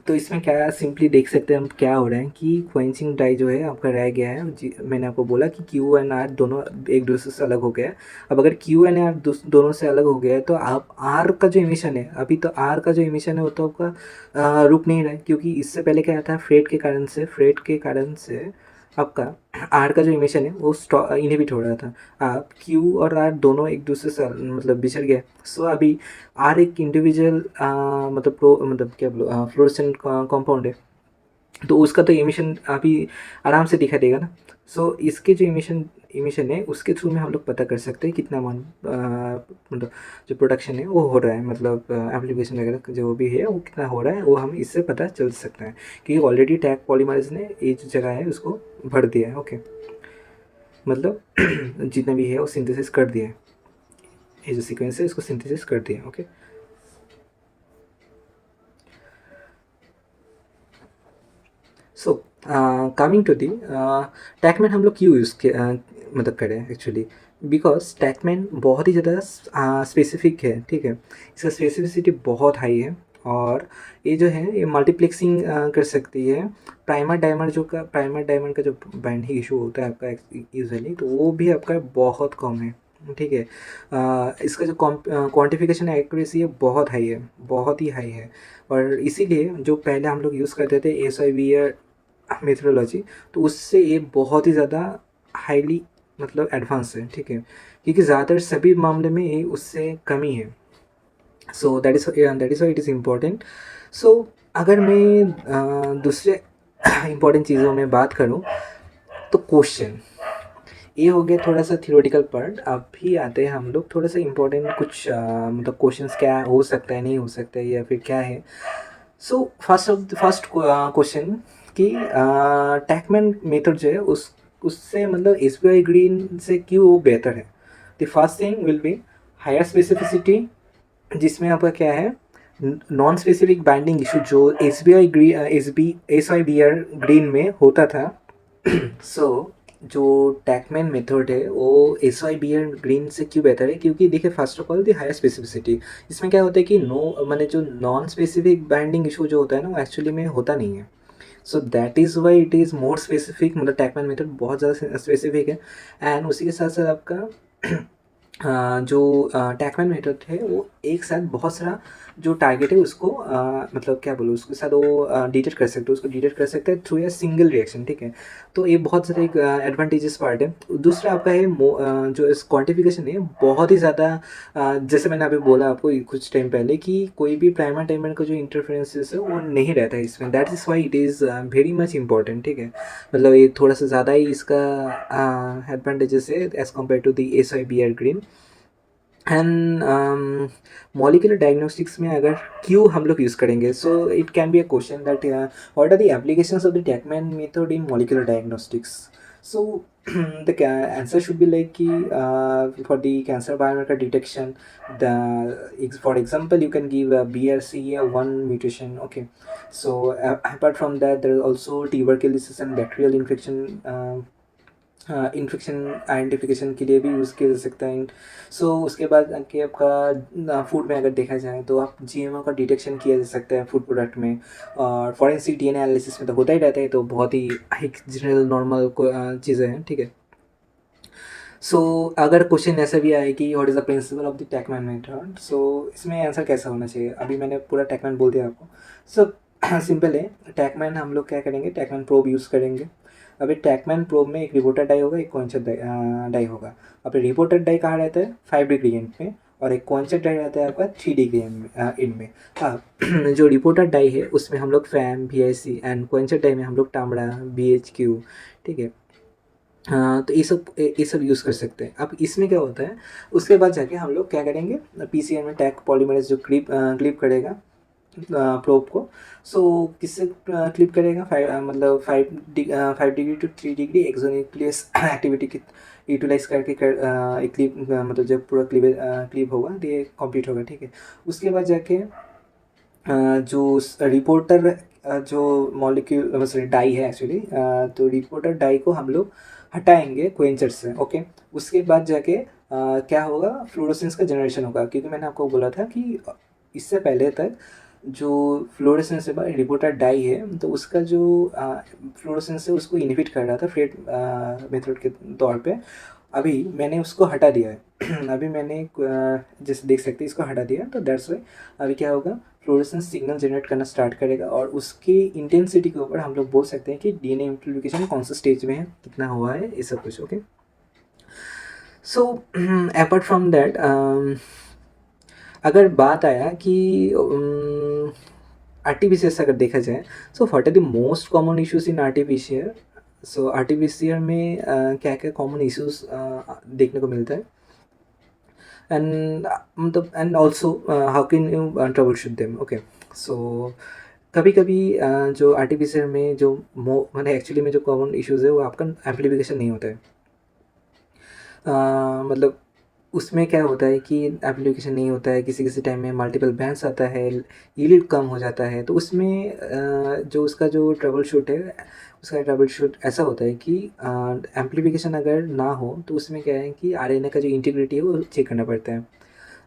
तो इसमें क्या सिंपली देख सकते हैं हम क्या हो रहा है कि क्वेंचिंग डाई जो है आपका रह गया है मैंने आपको बोला कि क्यू एंड आर दोनों एक दूसरे से अलग हो गया है। अब अगर क्यू एंड आर दोनों से अलग हो गया है तो आप आर का जो इमिशन है, अभी तो आर का जो इमिशन है वो तो आपका रुक नहीं रहा है, क्योंकि इससे पहले क्या था फ्रेट के कारण से आपका आर का जो इमिशन है वो इनहिबिट हो रहा था। आप क्यू और आर दोनों एक दूसरे से मतलब बिछड़ गए। सो अभी आर एक इंडिविजुअल मतलब मतलब क्या बोलो फ्लोरोसेंट कंपाउंड है, तो उसका तो इमिशन अभी आराम से दिखाई देगा ना। सो इसके जो इमिशन है उसके थ्रू में हम लोग पता कर सकते हैं कितना मतलब जो प्रोडक्शन है वो हो रहा है, मतलब एप्लीकेशन वगैरह जो भी है वो कितना हो रहा है वो हम इससे पता चल सकता है, क्योंकि ऑलरेडी टैग पॉलीमरेज ने ये जो जगह है उसको भर दिया है। ओके, मतलब जितना भी है वो सिंथेसिस कर दिया है, ये जो सीक्वेंस है इसको सिंथेसिस कर दिया है। Okay, so coming to the TaqMan हम लोग क्यों मतलब करें एक्चुअली, बिकॉज टैकमैन बहुत ही ज़्यादा स्पेसिफिक है, ठीक है। इसका स्पेसिफिसिटी बहुत हाई है और ये जो है ये मल्टीप्लेक्सिंग कर सकती है। प्राइमर डायमंड का जो बाइंडिंग इशू होता है आपका यूजुअली, तो वो भी आपका बहुत कम है, ठीक है। इसका जो क्वांटिफिकेशन एक्यूरेसी है बहुत हाई है, बहुत ही हाई है। और इसीलिए जो पहले हम लोग यूज़ करते थे SIVR मेथोडोलॉजी, तो उससे ये बहुत ही ज़्यादा हाईली मतलब एडवांस है, ठीक है, क्योंकि ज़्यादातर सभी मामले में ये उससे कमी है। So that is why it is important. So अगर मैं दूसरे इम्पोर्टेंट चीज़ों में बात करूँ तो क्वेश्चन ये हो गया थोड़ा सा थियोरेटिकल पार्ट। अभी आते हैं हम लोग थोड़ा सा इम्पोर्टेंट कुछ मतलब क्वेश्चंस क्या हो सकता है, नहीं हो सकता है, या फिर क्या है। सो फर्स्ट क्वेश्चन कि टैकमैन मेथड जो है उससे मतलब SBI ग्रीन से क्यों वो बेहतर है। The first thing will be higher specificity, जिसमें आपका क्या है नॉन स्पेसिफिक बाइंडिंग इशू जो SIBR ग्रीन में होता था। सो जो टैकमैन मेथड है वो SIBR ग्रीन से क्यों बेहतर है, क्योंकि देखिए first of all the higher specificity, इसमें क्या होता है कि नो मैंने जो नॉन स्पेसिफिक बाइंडिंग इशू जो होता है ना वो एक्चुअली में होता नहीं है। So that is why it is more specific, मतलब टैकमैन मेथड बहुत ज़्यादा स्पेसिफिक है। एंड उसी के साथ साथ आपका जो टैकमैन मेथड है वो एक साथ बहुत सारा जो टारगेट है उसको मतलब क्या बोलूँ उसके साथ वो डिटेक्ट कर सकते हो, उसको डिटेक्ट कर सकते हैं थ्रू ए सिंगल रिएक्शन, ठीक है। तो ये बहुत ज़्यादा एक एडवांटेजेस पार्ट है। दूसरा आपका है जो इस क्वांटिफिकेशन है बहुत ही ज़्यादा जैसे मैंने अभी बोला आपको कुछ टाइम पहले कि कोई भी प्राइमर टाइमर का जो इंटरफेरेंसेस है वो नहीं रहता है इसमें, that is why it is very much important, ठीक है। मतलब ये थोड़ा सा ज़्यादा ही इसका एडवांटेजेस है as compare to the SIBR green. And molecular diagnostics में अगर क्यों हम लोग यूज़ करेंगे, so it can be a question that what are the applications of the TaqMan method in molecular diagnostics. So the answer should be like कि for the cancer biomarker detection, for example you can give a BRCA1 mutation. Okay, so apart from that there is also tuberculosis and bacterial infection. Infection identification के लिए भी use किया जा सकता है। सो उसके बाद कि आपका फूड में अगर देखा जाए तो आप जीएमओ का डिटेक्शन किया जा सकता है फूड प्रोडक्ट में, और फॉरेंसिक डीएनए एनालिसिस में तो होता ही रहता है, तो बहुत ही एक जनरल नॉर्मल चीज़ें हैं, ठीक है। सो अगर क्वेश्चन ऐसा भी आए कि what is the principle of the TaqMan method, so इसमें आंसर कैसा होना चाहिए, अभी मैंने पूरा टैकमैन बोल दिया आपको। सो सिंपल है, टैकमैन हम लोग क्या करेंगे, टैकमैन प्रोब यूज़ करेंगे। अभी टैकमैन प्रोब में एक रिपोर्टर डाई होगा, एक कॉन्सेप्ट डाई होगा। अब रिपोर्टर डाई कहाँ रहता है, 5 डिग्री एंड में, और एक कॉन्सेप्ट डाई रहता है आपका 3 डिग्री इन में। हाँ जो रिपोर्टर डाई है उसमें हम लोग FAM VIC, and concept dye में हम लोग टामड़ा BHQ, ठीक है। हाँ, तो ये सब यूज़ कर सकते हैं। अब इसमें क्या होता है, उसके बाद जाके हम लोग क्या करेंगे, PCR में टैग पॉलीमरेज जो क्लिप करेगा प्रोब को। सो किससे क्लिप करेगा, मतलब 5 degree to 3 degree exonuclease activity की यूटिलाइज करके एक क्लिप, मतलब जब पूरा क्लिप होगा तो ये कंप्लीट होगा, ठीक है। उसके बाद जाके जो रिपोर्टर जो मॉलिक्यूल सॉरी डाई है एक्चुअली, तो रिपोर्टर डाई को हम लोग हटाएंगे क्वेंचर से। ओके, उसके बाद जाके क्या होगा, फ्लोरोसेंस का जनरेशन होगा, क्योंकि मैंने आपको बोला था कि इससे पहले तक जो फ्लोरोसेंस से रिपोर्टर डाई है तो उसका जो फ्लोरोसेंस है उसको इनहिबिट कर रहा था फ्रेट मेथड के तौर पे। अभी मैंने उसको हटा दिया है अभी मैंने जैसे देख सकते हैं इसको हटा दिया, तो दैट्स वाई अभी क्या होगा, फ्लोरेसेंस सिग्नल जनरेट करना स्टार्ट करेगा, और उसकी इंटेंसिटी के ऊपर हम लोग बोल सकते हैं कि डीएनए एम्प्लीफिकेशन कौन सा स्टेज में है, कितना हुआ है, ये सब कुछ। Okay, so apart from that अगर बात आया कि RT-PCR अगर देखा जाए, so what are the most common issues in RT-PCR। So RT-PCR में क्या क्या कॉमन इश्यूज देखने को मिलता है, एंड मतलब and also how can you troubleshoot them. Okay, so कभी कभी जो RT-PCR में जो मतलब एक्चुअली में जो कॉमन इश्यूज़ है वो आपका एम्प्लीफिकेशन नहीं होता है। मतलब उसमें क्या होता है कि एप्लीकेशन नहीं होता है, किसी किसी टाइम में मल्टीपल बैंड्स आता है, यील्ड कम हो जाता है, तो उसमें जो उसका जो ट्रबल शूट है, उसका ट्रबल शूट ऐसा होता है कि एम्प्लीफिकेशन अगर ना हो तो उसमें क्या है कि RNA का जो इंटीग्रिटी है वो चेक करना पड़ता है,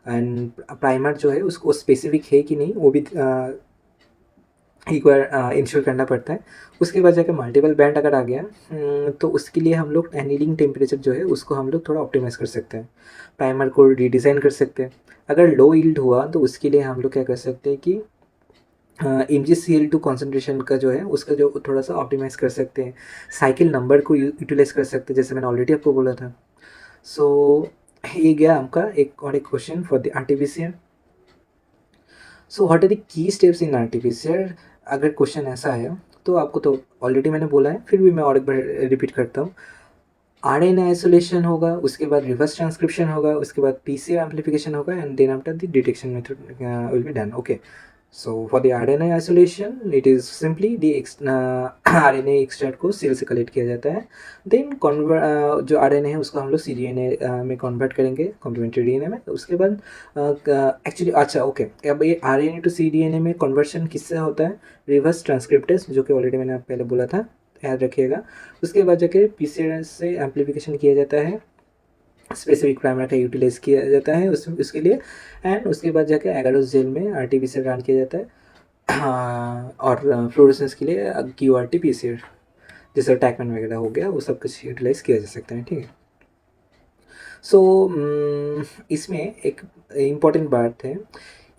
एंड प्राइमर जो है उसको स्पेसिफिक है कि नहीं वो भी एक बार इंश्योर करना पड़ता है। उसके बाद जाकर मल्टीपल बैंड अगर आ गया तो उसके लिए हम लोग एनीलिंग टेम्परेचर जो है उसको हम लोग थोड़ा ऑप्टिमाइज़ कर सकते हैं, प्राइमर को रीडिज़ाइन कर सकते हैं। अगर लो यील्ड हुआ तो उसके लिए हम लोग क्या कर सकते हैं कि MgCl2 कॉन्सेंट्रेशन का जो है उसका जो थोड़ा सा ऑप्टिमाइज़ कर सकते हैं, साइकिल नंबर को यूटिलाइज़ कर सकते हैं, जैसे मैंने ऑलरेडी आपको बोला था। सो ये गया आपका एक और एक question for the RT-PCR। So what are the key steps in RT-PCR। अगर क्वेश्चन ऐसा है तो आपको तो ऑलरेडी मैंने बोला है, फिर भी मैं और एक बार रिपीट करता हूँ। RNA आइसोलेशन होगा, उसके बाद रिवर्स ट्रांसक्रिप्शन होगा, उसके बाद PCR एम्प्लीफिकेशन होगा, and then after the detection method will be done. Okay, so for the RNA isolation it is simply the RNA extract को सेल से कलेक्ट किया जाता है, देन जो RNA है उसको हम लोग cDNA में कन्वर्ट करेंगे कॉम्प्लीमेंट्री DNA में। तो उसके बाद एक्चुअली अच्छा ओके, अब ये RNA टू cDNA में कन्वर्शन किससे होता है, रिवर्स ट्रांसक्रिप्टेज, जो कि ऑलरेडी मैंने पहले बोला था, याद रखिएगा। उसके बाद जाके PCR से एम्प्लीफिकेशन किया जाता है, स्पेसिफिक प्राइमर का यूटिलाइज किया जाता है उसके लिए, एंड उसके बाद जाके एगारोस जेल में RT-PCR रन किया जाता है। और फ्लोरेसेंस के लिए QRT-PCR जैसे टैकमैन वगैरह हो गया, वो सब कुछ यूटिलाइज किया जा सकता है, ठीक है। सो इसमें एक इम्पॉर्टेंट बात है,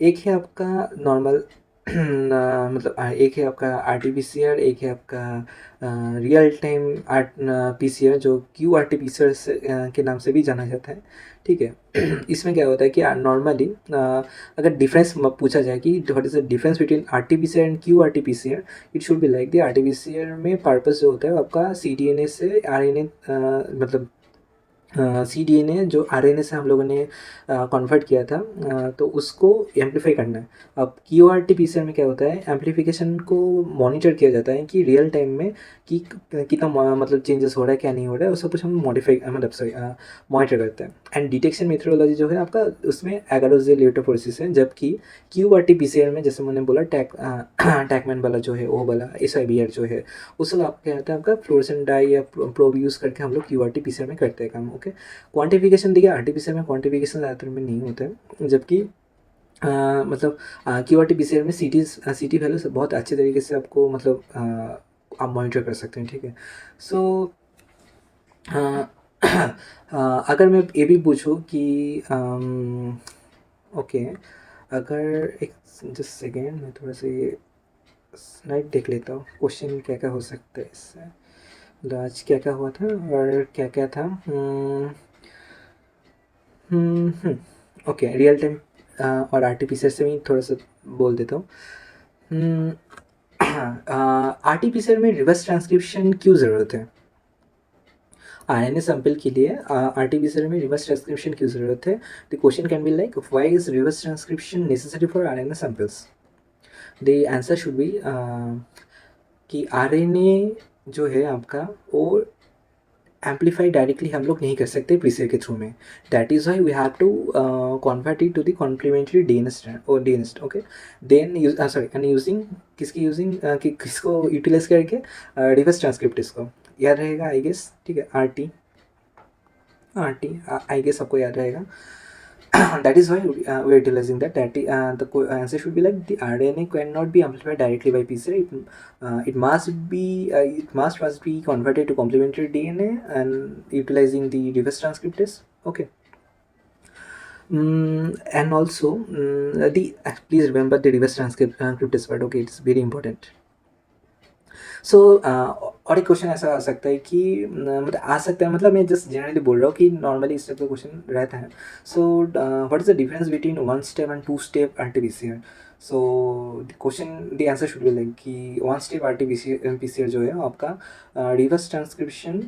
एक है आपका नॉर्मल मतलब एक है आपका RT-PCR, एक है आपका रियल टाइम PCR जो QRT-PCR के नाम से भी जाना जाता है, ठीक है। इसमें क्या होता है कि नॉर्मली अगर डिफरेंस पूछा जाए कि what is the difference between RT-PCR and QRT-PCR, it should be like the RT-PCR में पर्पस जो होता है आपका cDNA से RNA मतलब सी डी एन ए जो आर एन ए से हम लोगों ने कन्वर्ट किया था, तो उसको एम्पलीफाई करना है। अब Q R T P C R में क्या होता है, एम्पलीफिकेशन को मॉनिटर किया जाता है कि रियल टाइम में कि कितना मतलब चेंजेस हो रहा है क्या नहीं हो रहा है, उसको कुछ हम मॉडिफाई मतलब सॉरी मॉनिटर करते हैं। एंड डिटेक्शन मेथोडोलॉजी जो है आपका उसमें एगारोजे इलेक्ट्रोफोरेसिस है, जबकि Q R T P C R में जैसे मैंने बोला टैकमैन वाला जो है वो वाला एस आई बी आर जो है उसको आप क्या होता है आपका फ्लोरेसेंट डाई या प्रोब यूज़ करके हम लोग Q R T P C R में करते हैं काम। ओके, क्वांटिफिकेशन देखिए आर्टिफिशियल में क्वांटिफिकेशन ज़्यादातर में नहीं होता है, जबकि मतलब Q R T P C R में सी टी वैल्यू बहुत अच्छे तरीके से आपको मतलब आप मॉनिटर कर सकते हैं, ठीक है। सो अगर मैं ये भी पूछूँ कि ओके, अगर एक जस्ट सेकेंड मैं थोड़ा सा ये स्लाइड देख लेता हूँ, क्वेश्चन क्या क्या हो सकता है इससे, मतलब आज क्या क्या हुआ था और क्या क्या था। ओके, रियल टाइम और आरटीपीसीआर से भी थोड़ा सा बोल देता हूँ। आरटीपीसीआर में रिवर्स ट्रांसक्रिप्शन क्यों ज़रूरत है? आरएनए सैंपल के लिए आरटीपीसीआर में रिवर्स ट्रांसक्रिप्शन की ज़रूरत है। The question can be like why is reverse transcription necessary for RNA samples? The answer should B कि आरएनए जो है आपका वो एम्पलीफाई डायरेक्टली हम लोग नहीं कर सकते पीसीआर के थ्रू में। That is why we have to convert it to the complementary DNAs और DNAs. Okay, then use sorry and using किसकी यूजिंग कि किसको यूटिलाइज करके रिवर्स ट्रांसक्रिप्टिस को याद रहेगा आई गेस, ठीक है। आर टी आई गेस आपको याद रहेगा। That is why we are utilizing that. The answer should be like the RNA cannot be amplified directly by PCR. It must be it must be converted to complementary DNA and utilizing the reverse transcriptase. Okay. And also please remember the reverse transcriptase part. Okay, it's very important. सो और एक question ऐसा आ सकता है कि मतलब आ सकता है, मतलब मैं जस्ट जनरली बोल रहा हूँ कि नॉर्मली इस टाइप का क्वेश्चन रहता है। सो what is the difference between 1 step and 2 step RTPCR? So the question the answer should be like कि 1 स्टेप आरटीपीसीआर जो है आपका रिवर्स ट्रांसक्रिप्शन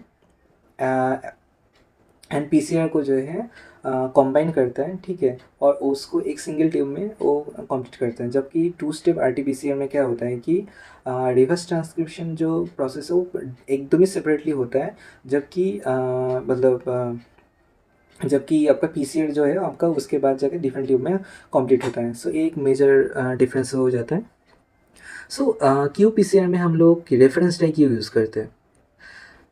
एंड पीसीआर को जो है कंबाइन करता है, ठीक है, और उसको एक सिंगल ट्यूब में वो कंप्लीट करता है। जबकि 2 स्टेप आरटीपीसीआर में क्या होता है कि रिवर्स ट्रांसक्रिप्शन जो प्रोसेस है वो एकदम ही सेपरेटली होता है, जबकि जबकि आपका पीसीआर जो है आपका उसके बाद जाकर डिफरेंट ट्यूब में कंप्लीट होता है। सो एक मेजर डिफरेंस हो जाता है। सो क्यू पीसीआर में हम लोग रेफरेंस डाई क्यों यूज़ करते हैं,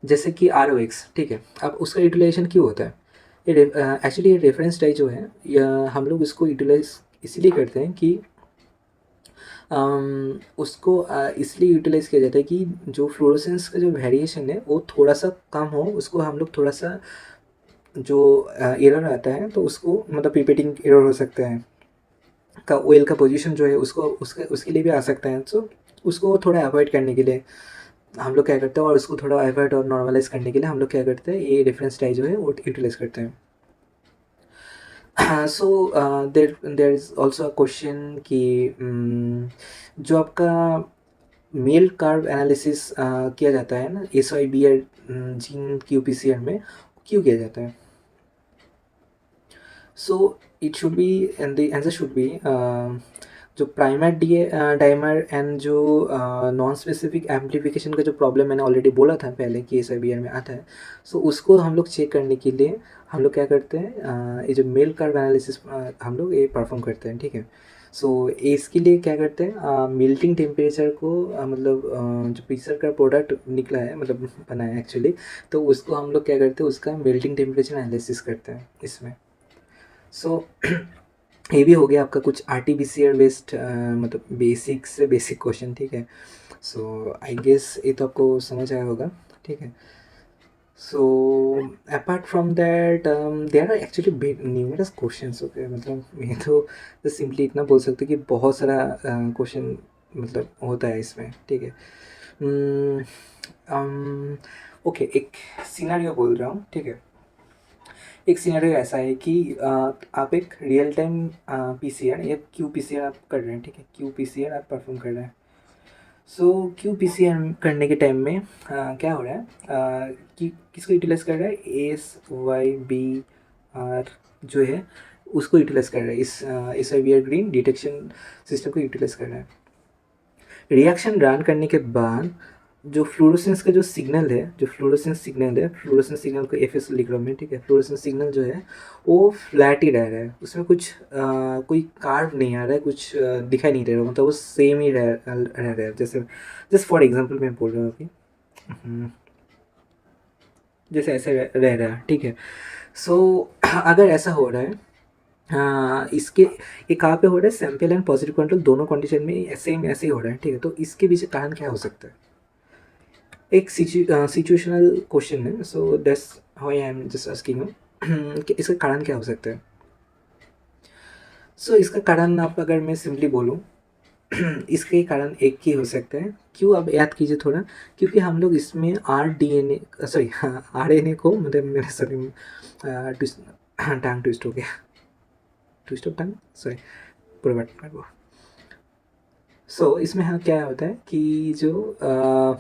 जैसे कि आर ओ एक्स, ठीक है। अब उसका यूटिलाइजेशन क्यों होता है? ये एक्चुअली ये रेफरेंस डाई जो है या हम लोग इसको यूटिलाइज इसलिए करते हैं कि उसको इसलिए यूटिलाइज किया जाता है कि जो फ्लोरोसेंस का जो वेरिएशन है वो थोड़ा सा कम हो, उसको हम लोग थोड़ा सा जो एरर आता है तो उसको मतलब पिपेटिंग एरर हो सकता है का ऑयल का पोजीशन जो है उसको उसके लिए भी आ सकता है। सो उसको थोड़ा अवॉइड करने के लिए हम लोग क्या करते हैं, और उसको थोड़ा अवॉइड और नॉर्मलाइज करने के लिए हम लोग क्या करते हैं, ये रेफरेंस डाई जो है वो यूटिलाइज करते हैं। So there is also a question कि जो आपका मेल कार्ब एनालिसिस किया जाता है ना एस आई बी आर जीन क्यू पी सी आर में, क्यों किया जाता है? So it should be and the answer should be जो प्राइमर डाइमर एंड जो नॉन स्पेसिफिक एम्पलीफिकेशन का जो प्रॉब्लम मैंने ऑलरेडी बोला था पहले कि एस आई बी आर में आता है। सो उसको हम लोग चेक करने के लिए हम लोग क्या करते हैं, ये जो मेल कार्ब एनालिसिस हम लोग ये परफॉर्म करते हैं, ठीक है। सो इसके लिए क्या करते हैं, मेल्टिंग टेम्परेचर को मतलब जो पिक्सर का प्रोडक्ट निकला है मतलब बना है एक्चुअली, तो उसको हम लोग क्या करते हैं, उसका मेल्टिंग टेम्परेचर एनालिसिस करते हैं इसमें। सो ये भी हो गया आपका कुछ R T P C R based मतलब बेसिक से बेसिक क्वेश्चन, ठीक है। सो आई गेस ये तो आपको समझ आया होगा, ठीक है। So apart from that there are actually numerous questions, okay, मतलब मैं तो सिंपली इतना बोल सकते कि बहुत सारा क्वेश्चन मतलब होता है इसमें, ठीक है। ओके, एक सिनेरियो बोल रहा हूँ, ठीक है। एक सिनेरियो ऐसा है कि आप एक रियल टाइम पीसीआर या क्यू पीसीआर आप कर रहे हैं, ठीक है, क्यू पीसीआर आप परफॉर्म कर रहे हैं। सो क्यू पी सी एम करने के टाइम में क्या हो रहा है कि किसको यूटिलाइज कर रहा है, एस वाई बी आर जो है उसको यूटिलाइज कर रहा है, इस S I B R green detection system को यूटिलाइज कर रहा है। रिएक्शन रन करने के बाद जो फ्लोरोसेंस का जो सिग्नल है, जो फ्लोरोसेंस सिग्नल है, फ्लोरोसेंस सिग्नल को एफ एस लिख रहा हूँ मैं, ठीक है। फ्लोरोसेंस सिग्नल जो है वो फ्लैट ही रह रहा है, उसमें कुछ कोई कार्व नहीं आ रहा है, कुछ दिखाई नहीं दे रहा, मतलब वो सेम ही रह रहा है। जैसे जस्ट फॉर एग्जांपल मैं बोल रहा हूँ अभी, जैसे ऐसे रह रहा है, ठीक है। सो अगर ऐसा हो रहा है, हाँ इसके ये कहाँ पे हो रहा है, सैंपल एंड पॉजिटिव कंट्रोल दोनों कंडीशन में सेम ऐसे ही हो रहा है, ठीक है। तो इसके पीछे कारण क्या हो सकता है, एक सिचुएशनल क्वेश्चन है, so that's how I am just asking you कि इसका कारण क्या हो सकता है। सो इसका कारण आप अगर मैं सिंपली बोलूँ इसके कारण एक ही हो सकता है, क्यों अब याद कीजिए थोड़ा, क्योंकि हम लोग इसमें R D N A sorry R N A को, मतलब मेरे सॉरी ट्विस्ट टंग ट्विस्ट हो गया, ट्विस्ट ऑफ टंग सॉरी, पूरा बात कर वो। सो इसमें हाँ क्या होता है कि जो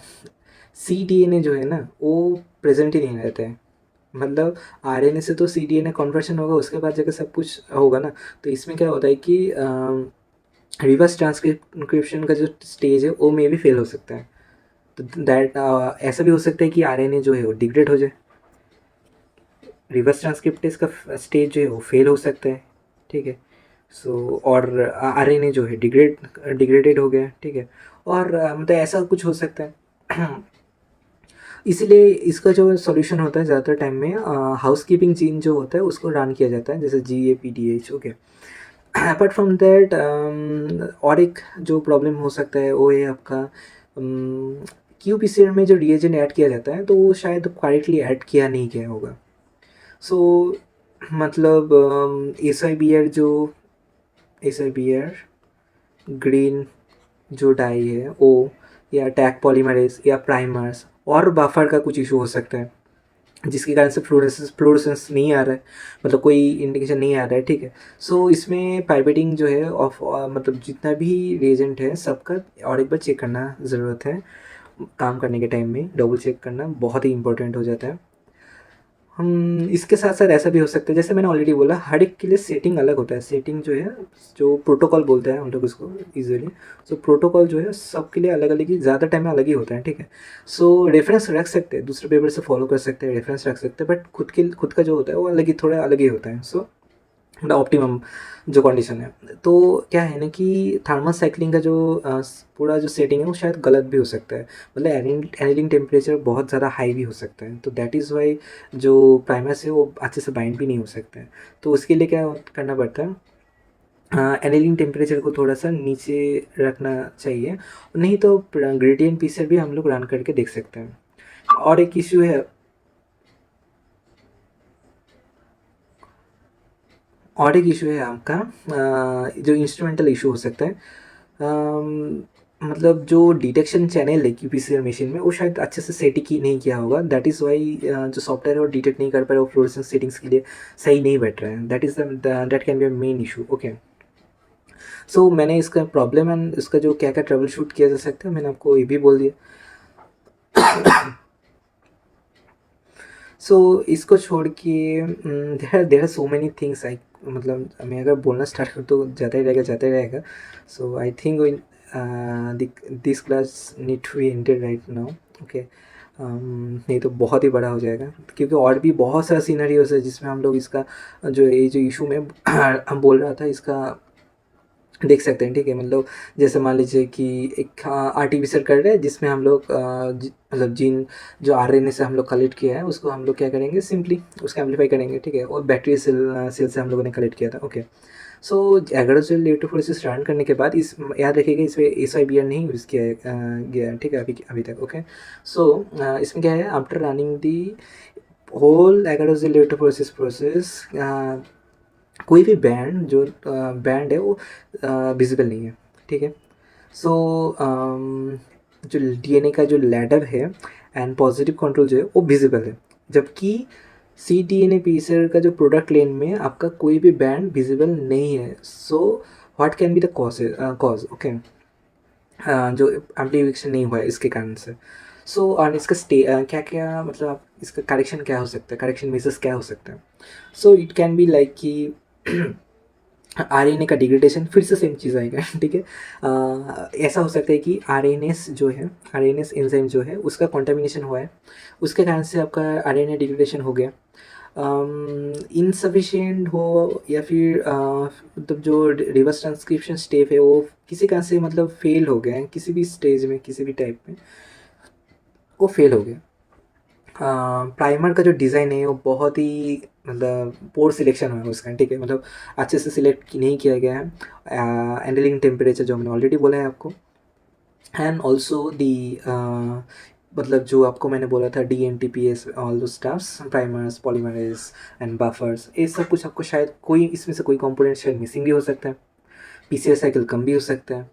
सी डी एन ए जो है ना वो प्रेजेंट ही नहीं रहता है, मतलब आरएनए से तो सीडीएनए कन्वर्शन होगा, उसके बाद जाकर सब कुछ होगा ना। तो इसमें क्या होता है कि रिवर्स ट्रांसक्रिप्शन का जो स्टेज है वो मे भी फेल हो सकता है। तो दैट ऐसा भी हो सकता है कि आरएनए जो है वो डिग्रेड हो जाए, रिवर्स ट्रांसक्रिप्टेज का स्टेज जो है वो फेल हो सकता है, ठीक है। सो और आरएनए जो है डिग्रेडेड हो गया, ठीक है। और मतलब ऐसा कुछ हो सकता है इसीलिए इसका जो सॉल्यूशन होता है ज़्यादातर टाइम में हाउस कीपिंग जीन जो होता है उसको रन किया जाता है, जैसे G A P D H, okay. Apart from that और एक जो प्रॉब्लम हो सकता है वो है आपका क्यू पी सी आर में जो रिएजेंट ऐड किया जाता है तो वो शायद करेक्टली ऐड किया नहीं गया होगा। सो मतलब एस आई बी आर जो S I B R green जो डाई है ओ, या टैग पॉलीमरेज या प्राइमर्स और बफर का कुछ इशू हो सकता है, जिसके कारण से फ्लोरेसेंस नहीं आ रहा है, मतलब कोई इंडिकेशन नहीं आ रहा है, ठीक है। सो इसमें पाइपेटिंग जो है ऑफ मतलब जितना भी रिएजेंट है सबका और एक बार चेक करना ज़रूरत है, काम करने के टाइम में डबल चेक करना बहुत ही इंपॉर्टेंट हो जाता है। हम इसके साथ साथ ऐसा भी हो सकता है, जैसे मैंने ऑलरेडी बोला हर एक के लिए सेटिंग अलग होता है, सेटिंग जो है जो प्रोटोकॉल बोलते हैं हम लोग उसको इजीली। सो प्रोटोकॉल जो है सबके लिए अलग अलग ही, ज़्यादा टाइम में अलग ही होता है, ठीक है। सो रेफरेंस रख सकते हैं, दूसरे पेपर से फॉलो कर सकते हैं, रेफरेंस रख सकते हैं, बट खुद का जो होता है वो अलग ही, थोड़ा अलग ही होता है। सो ऑप्टिमम जो कंडीशन है, तो क्या है ना कि थर्मल साइक्लिंग का जो पूरा जो सेटिंग है वो शायद गलत भी हो सकता है, मतलब एनीलिंग टेम्परेचर बहुत ज़्यादा हाई भी हो सकता है, तो दैट इज़ वाई जो प्राइमर्स है वो अच्छे से बाइंड भी नहीं हो सकता है। तो उसके लिए क्या करना पड़ता है, एनीलिंग टेम्परेचर को थोड़ा सा नीचे रखना चाहिए, नहीं तो ग्रेडियंट पीसर भी हम लोग रन करके देख सकते हैं। और एक इशू है, और एक इशू है आपका जो इंस्ट्रूमेंटल इशू हो सकता है, मतलब जो डिटेक्शन चैनल है क्यूपीसीआर मशीन में वो शायद अच्छे से सेट ही नहीं किया होगा, दैट इज़ वाई जो सॉफ्टवेयर है वो डिटेक्ट नहीं कर पा रहा है, वो फ्लोरेसेंस सेटिंग्स के लिए सही नहीं बैठ रहा है, that is that can be a main issue, okay. So मैंने इसका प्रॉब्लम एंड इसका जो क्या क्या ट्रबल शूट किया जा सकता है मैंने आपको ये भी बोल दिया। सो इसको छोड़ के there are so many things I, मतलब मैं अगर बोलना स्टार्ट करूँ तो जाता ही रहेगा। So I think this class need to be ended right now, okay. नहीं तो बहुत ही बड़ा हो जाएगा, क्योंकि और भी बहुत सारा सीनरीज है जिसमें हम लोग इसका जो ये जो इशू में हम बोल रहा था इसका देख सकते हैं, ठीक है। मतलब जैसे मान लीजिए कि एक आर्टिफिशियल कर रहे हैं जिसमें हम लोग मतलब जीन जो आरएनए से हम लोग कलेक्ट किया है उसको हम लोग क्या करेंगे, सिंपली उसको एम्पलीफाई करेंगे, ठीक है। और बैटरी सेल से हम लोगों ने कलेक्ट किया था, ओके। सो 11 लेटर फोर से रन करने के बाद इस याद रखिएगा इसमें एस आई बी आर नहीं यूज़ किया गया है, ठीक है, अभी अभी तक, ओके। सो इसमें क्या है, after running the whole 11 letter process कोई भी बैंड जो बैंड है वो विजिबल नहीं है, ठीक है। सो जो डीएनए का जो लैडर है एंड पॉजिटिव कंट्रोल जो है वो विजिबल है, जबकि सी डी एन ए पीसर का जो प्रोडक्ट लेन में आपका कोई भी बैंड विजिबल नहीं है। So what can be the cause, okay. जो एम्प्लीफिकेशन नहीं हुआ है इसके कारण से। सो और इसका क्या क्या मतलब आप इसका करेक्शन क्या हो सकता है, करेक्शन मेजर्स क्या हो सकता है। So it can be like कि आरएनए का डिग्रेडेशन, फिर से सेम चीज़ आएगा ठीक है। ऐसा हो सकता है कि आरएनएस जो है, आरएनएस एंजाइम जो है उसका कॉन्टामिनेशन हुआ है, उसके कारण से आपका आरएनए डिग्रेडेशन हो गया, इनसफिशिएंट हो, या फिर मतलब जो रिवर्स ट्रांसक्रिप्शन स्टेप है वो किसी कारण से मतलब फेल हो गया है, किसी भी स्टेज में किसी भी टाइप में वो फेल हो गया। प्राइमर का जो डिज़ाइन है वो बहुत ही मतलब पोर सिलेक्शन हुआ है उसका, ठीक है, मतलब अच्छे से सिलेक्ट नहीं किया गया है। हैंडलिंग टेम्परेचर जो मैंने ऑलरेडी बोला है आपको, एंड ऑल्सो दी मतलब जो आपको मैंने बोला था D N T P S, all those stuffs, primers, polymerase and buffers, ये सब कुछ आपको शायद कोई इसमें से कोई कंपोनेंट शायद मिसिंग भी हो सकता है, पीसीआर साइकिल कम भी हो सकता है।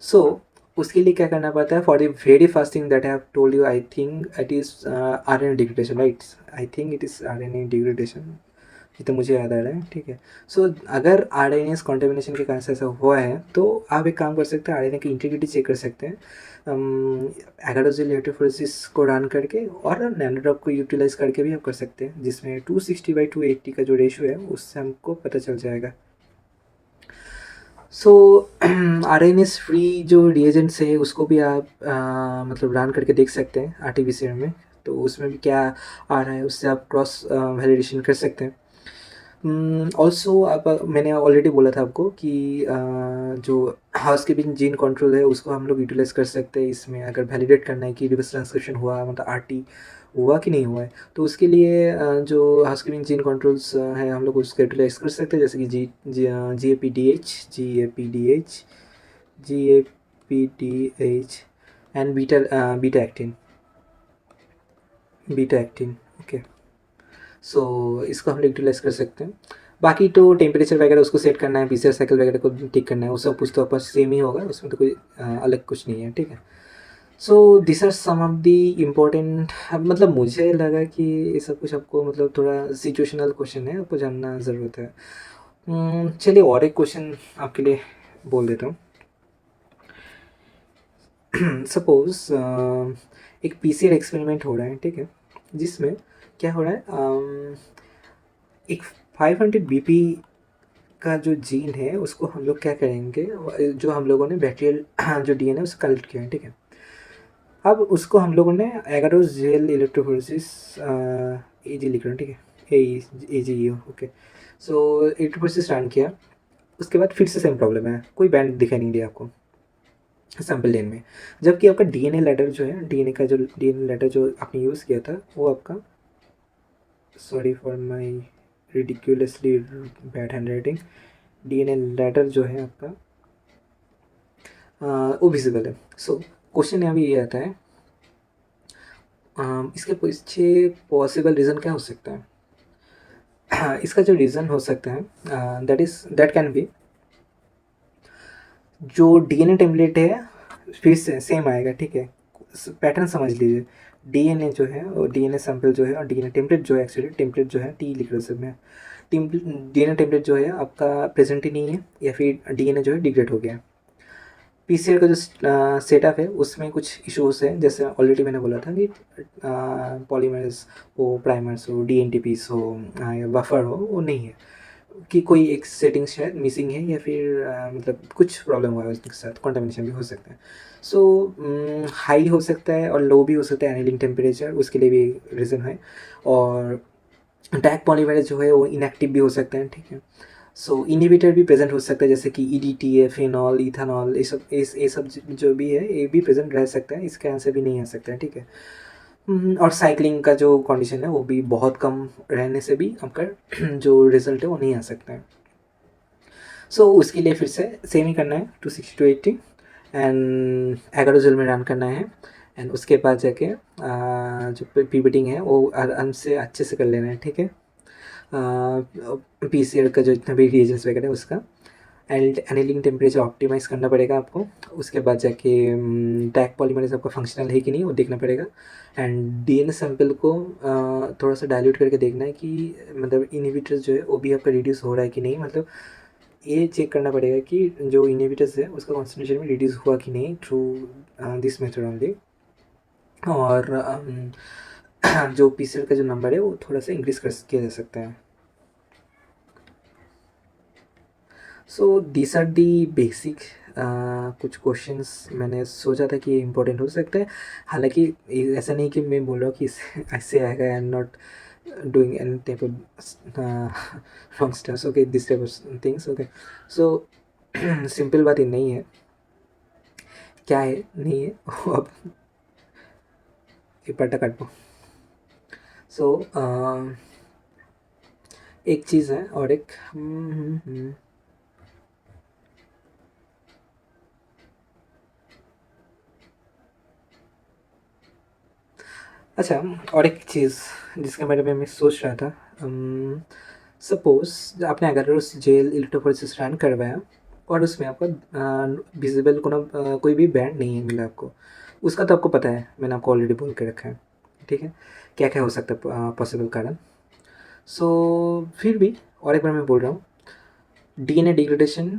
सो उसके लिए क्या करना पड़ता है, for the very first thing that I have told you, I think it is R N degradation, right, I think it is R N A degradation, ये तो मुझे याद आ रहा है, ठीक है। सो अगर आर एन एस कॉन्टेमिनेशन के कारण से ऐसा हुआ है तो आप एक काम कर सकते हैं, आर एन ए की इंटीग्रिटी चेक कर सकते हैं एगाडोजिल इलेक्ट्रोफोरेसिस को रन करके, और नैनोड्रॉप को यूटिलाइज करके भी आप कर सकते हैं, जिसमें 260/280 का जो रेशो है उससे हमको पता चल जाएगा। सो आर एन एस फ्री जो रिएजेंट्स है उसको भी आप मतलब रन करके देख सकते हैं R T P C R में, तो उसमें भी क्या आ रहा है उससे आप क्रॉस वैलिडेशन कर सकते हैं। ऑल्सो आप मैंने ऑलरेडी बोला था आपको कि जो हाउसकीपिंग जीन कंट्रोल है उसको हम लोग यूटिलाइज कर सकते हैं इसमें, अगर वैलिडेट करना है कि रिवर्स ट्रांसक्रिप्शन हुआ मतलब आरटी हुआ कि नहीं हुआ है, तो उसके लिए जो हाउसकीपिंग जीन कंट्रोल्स है हम लोग उसको यूटिलाइज कर सकते हैं, जैसे कि G A P D H, G A P D H and beta actin, okay. So इसको हम लोग यूटिलाइज कर सकते हैं। बाकी तो टेम्परेचर वगैरह उसको सेट करना है, पीसीआर साइकिल वगैरह को ठीक करना है, वो सब कुछ तो अपन सेम ही होगा, उसमें तो कोई अलग कुछ नहीं है, ठीक है। So this are some of the important, मतलब मुझे लगा कि ये सब कुछ आपको मतलब थोड़ा सिचुएशनल क्वेश्चन है, आपको जानना ज़रूरत है। चलिए और एक क्वेश्चन आपके लिए बोल देता हूँ। सपोज एक पीसीआर एक्सपेरिमेंट हो रहा है, ठीक है, जिसमें क्या हो रहा है, एक 500 बीपी का जो जीन है उसको हम लोग क्या करेंगे, जो हम लोगों ने बैक्टीरियल जो डीएनए उसको कलेक्ट किया है, ठीक है। अब उसको हम लोगों ने एगारोजेल इलेक्ट्रोफोरेसिस ए जी लिख रहा हूँ, ठीक है, ए जी ई, ओके। सो इलेक्ट्रोफोरेसिस रन किया, उसके बाद फिर से सेम प्रॉब्लम है, कोई बैंड दिखाई नहीं दिया आपको सैम्पल लेन में, जबकि आपका डीएनए लेटर जो है, डीएनए का जो डीएनए लेटर जो आपने यूज़ किया था वो आपका, sorry for my ridiculously bad handwriting, DNA letter जो है आपका वो विजिबल है। सो क्वेश्चन यहाँ भी ये आता है, इसके पीछे पॉसिबल रीज़न क्या हो सकता है। इसका जो रीज़न हो सकता है दैट कैन बी, जो डीएनए टेम्पलेट है फिर से सेम आएगा, ठीक है, पैटर्न समझ लीजिए। डीएनए जो है और डीएनए सैंपल जो है और डीएनए टेम्पलेट जो है, एक्चुअली टेम्पलेट जो है टी लिख रहे सब में, डीएनए टेम्पलेट जो है आपका प्रेजेंट ही नहीं है, या फिर डीएनए जो है डिग्रेड हो गया। पीसीआर का जो सेटअप है उसमें कुछ इश्यूज हैं, जैसे ऑलरेडी मैंने बोला था कि पॉलीमर्स हो, प्राइमर्स हो, डीएनटीपीस हो या बफर हो, वो नहीं है, कि कोई एक सेटिंग शायद मिसिंग है, या फिर मतलब कुछ प्रॉब्लम हुआ है उसके साथ, कॉन्टामिनेशन भी हो सकता है। सो हाई हो सकता है और लो भी हो सकता है, एनिलिंग टेम्परेचर उसके लिए भी रीज़न है, और टैग पॉलीमरेज जो है वो इनएक्टिव भी हो सकता है, ठीक है। सो इनहिबिटर भी प्रेजेंट हो सकता है, जैसे कि ईडीटी है, फिनॉल, इथानॉल, ये सब जो भी है ये भी प्रेजेंट रह सकता है, इसके आंसर भी नहीं आ सकता है, ठीक है। और साइक्लिंग का जो कंडीशन है वो भी बहुत कम रहने से भी आपका जो रिजल्ट है वो नहीं आ सकता है। सो उसके लिए फिर से सेम ही करना है, 260-280 एंड एगारोजल में रन करना है, एंड उसके बाद जाके जो पीबीटिंग है वो आराम से अच्छे से कर लेना है, ठीक है। पीसीआर का जो जितना भी रिएजेंट्स वगैरह है उसका, एंड एनिलिंग टेम्परेचर ऑप्टिमाइज़ करना पड़ेगा आपको। उसके बाद जाके टैग पॉलीमरेज आपका फंक्शनल है कि नहीं वो देखना पड़ेगा, एंड डीएनए सैंपल को थोड़ा सा डाइल्यूट करके देखना है कि मतलब इनहिबिटर्स जो है वो भी आपका रिड्यूस हो रहा है कि नहीं, मतलब ये चेक करना पड़ेगा कि जो इनहिबिटर्स है उसका कॉन्सेंट्रेशन में रिड्यूस हुआ कि नहीं थ्रू दिस मेथड ओनली। और जो पीसीआर का जो नंबर है वो थोड़ा सा इंक्रीज कर किया जा सकता है। So this are the basic कुछ क्वेश्चंस मैंने सोचा था कि ये इम्पोर्टेंट हो सकता है। हालांकि ऐसा नहीं कि मैं बोल रहा हूँ कि ऐसे आएगा। आई am not doing any type of wrong steps, okay, this type of things, okay. So simple बात ही नहीं है, क्या है नहीं है अब ये पट्टा काट दो। सो एक चीज़ है और एक अच्छा, और एक चीज़ जिसके बारे में मैं सोच रहा था, सपोज आपने अगर उस जेल इलेक्ट्रोफोरेसिस रन करवाया और उसमें आपका विजिबल कोई भी बैंड नहीं है मिला आपको, उसका तो आपको पता है, मैंने आपको ऑलरेडी बोल के रखा है, ठीक है, क्या क्या हो सकता है पॉसिबल कारण। सो फिर भी और एक बार मैं बोल रहा हूँ, डीएनए डिग्रेडेशन,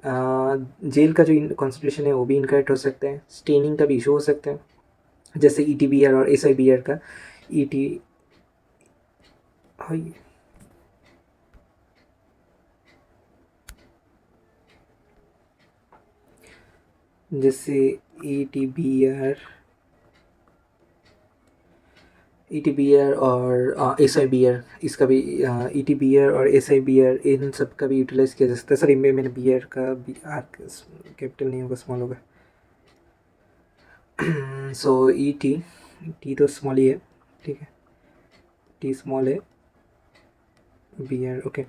जेल का जो कॉन्सेंट्रेशन है वो भी इनकरेक्ट हो सकता है, स्टेनिंग का भी इशू हो सकता है, जैसे ईटीबीआर और एसआईबीआर का ईटी जैसे ईटीबीआर ईटीबीआर और एसआईबीआर, इसका भी ईटीबीआर और एसआईबीआर इन सब का भी यूटिलाइज किया जा सकता है। सॉरी, मैंने बीआर का बी आर कैपिटल नहीं होगा, स्मॉल होगा। सो ई टी तो स्मॉल ही है, ठीक है, टी स्मॉल है, B R, okay.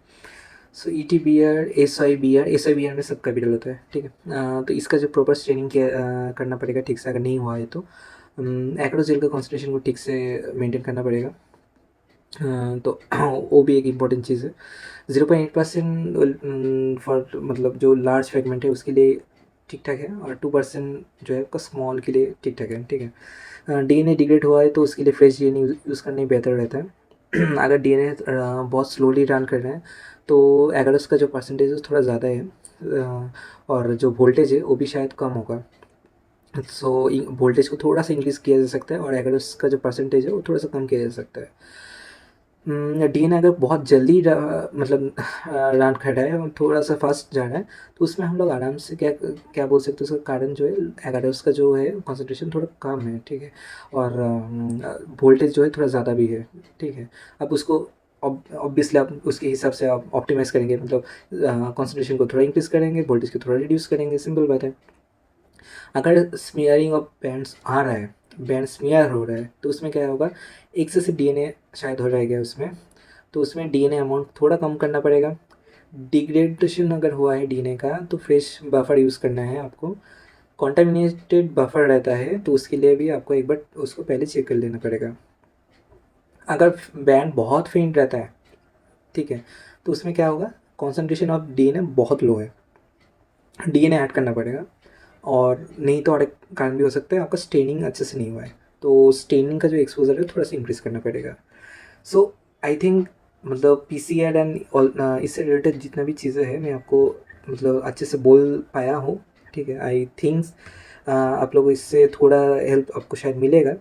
So E T B R S I B R में सब कैपिटल होता है, ठीक है। तो इसका जो प्रॉपर स्ट्रेनिंग किया करना पड़ेगा ठीक से, अगर नहीं हुआ है तो एक्रोजेल का कॉन्सेंट्रेशन को ठीक से मेंटेन करना पड़ेगा। तो वो भी एक इम्पॉर्टेंट चीज़ है। 0.8% फॉर मतलब जो लार्ज फ्रेगमेंट है उसके लिए ठीक ठाक है, और 2% जो है आपका स्मॉल के लिए ठीक ठाक है, ठीक है। डीएनए डिग्रेड हुआ है तो उसके लिए फ्रेश डीएनए यूज़ करना ही बेहतर रहता है। अगर डीएनए बहुत स्लोली रन कर रहे हैं तो अगर उसका जो परसेंटेज है थोड़ा ज़्यादा है, और जो वोल्टेज है वो भी शायद कम होगा। सो वोल्टेज को थोड़ा सा इंक्रीज़ किया जा सकता है, और अगर उसका जो परसेंटेज है वो थोड़ा सा कम किया जा सकता है। डीएनए अगर बहुत जल्दी मतलब रन कर रहा है और थोड़ा सा फास्ट जा रहा है तो उसमें हम लोग आराम से क्या क्या बोल सकते हैं, उसका कारण जो है अगर उसका जो है कॉन्सेंट्रेशन थोड़ा कम है, ठीक है, और वोल्टेज जो है थोड़ा ज़्यादा भी है, ठीक है। अब उसको ऑब्वियसली आप उसके हिसाब से आप ऑप्टिमाइज़ करेंगे, मतलब कॉन्सेंट्रेशन को थोड़ा इंक्रीज़ करेंगे, वोल्टेज को थोड़ा रिड्यूस करेंगे, सिंपल बात है। अगर स्मीयरिंग ऑफ बैंड्स आ रहा है, बैंड स्मीयर हो रहा है, तो उसमें क्या होगा, एक्सेस डीएनए शायद हो रहेगा उसमें, तो उसमें डीएनए अमाउंट थोड़ा कम करना पड़ेगा। डिग्रेडेशन अगर हुआ है डीएनए का तो फ्रेश बफर यूज़ करना है आपको। कॉन्टामिनेटेड बफर रहता है तो उसके लिए भी आपको एक बार उसको पहले चेक कर लेना पड़ेगा। अगर बैंड बहुत फेंट रहता है, ठीक है, तो उसमें क्या होगा, कॉन्सेंट्रेशन ऑफ डीएनए बहुत लो है, डीएनए ऐड करना पड़ेगा। और नहीं तो और एक कारण भी हो सकता है आपका स्टेनिंग अच्छे से नहीं हुआ है, तो स्टेनिंग का जो एक्सपोजर है थोड़ा सा इंक्रीज़ करना पड़ेगा। सो आई थिंक मतलब पीसीआर एंड इससे रिलेटेड जितना भी चीज़ें हैं मैं आपको मतलब अच्छे से बोल पाया हूँ, ठीक है। आई थिंक्स आप लोगों इससे थोड़ा हेल्प आपको शायद मिलेगा।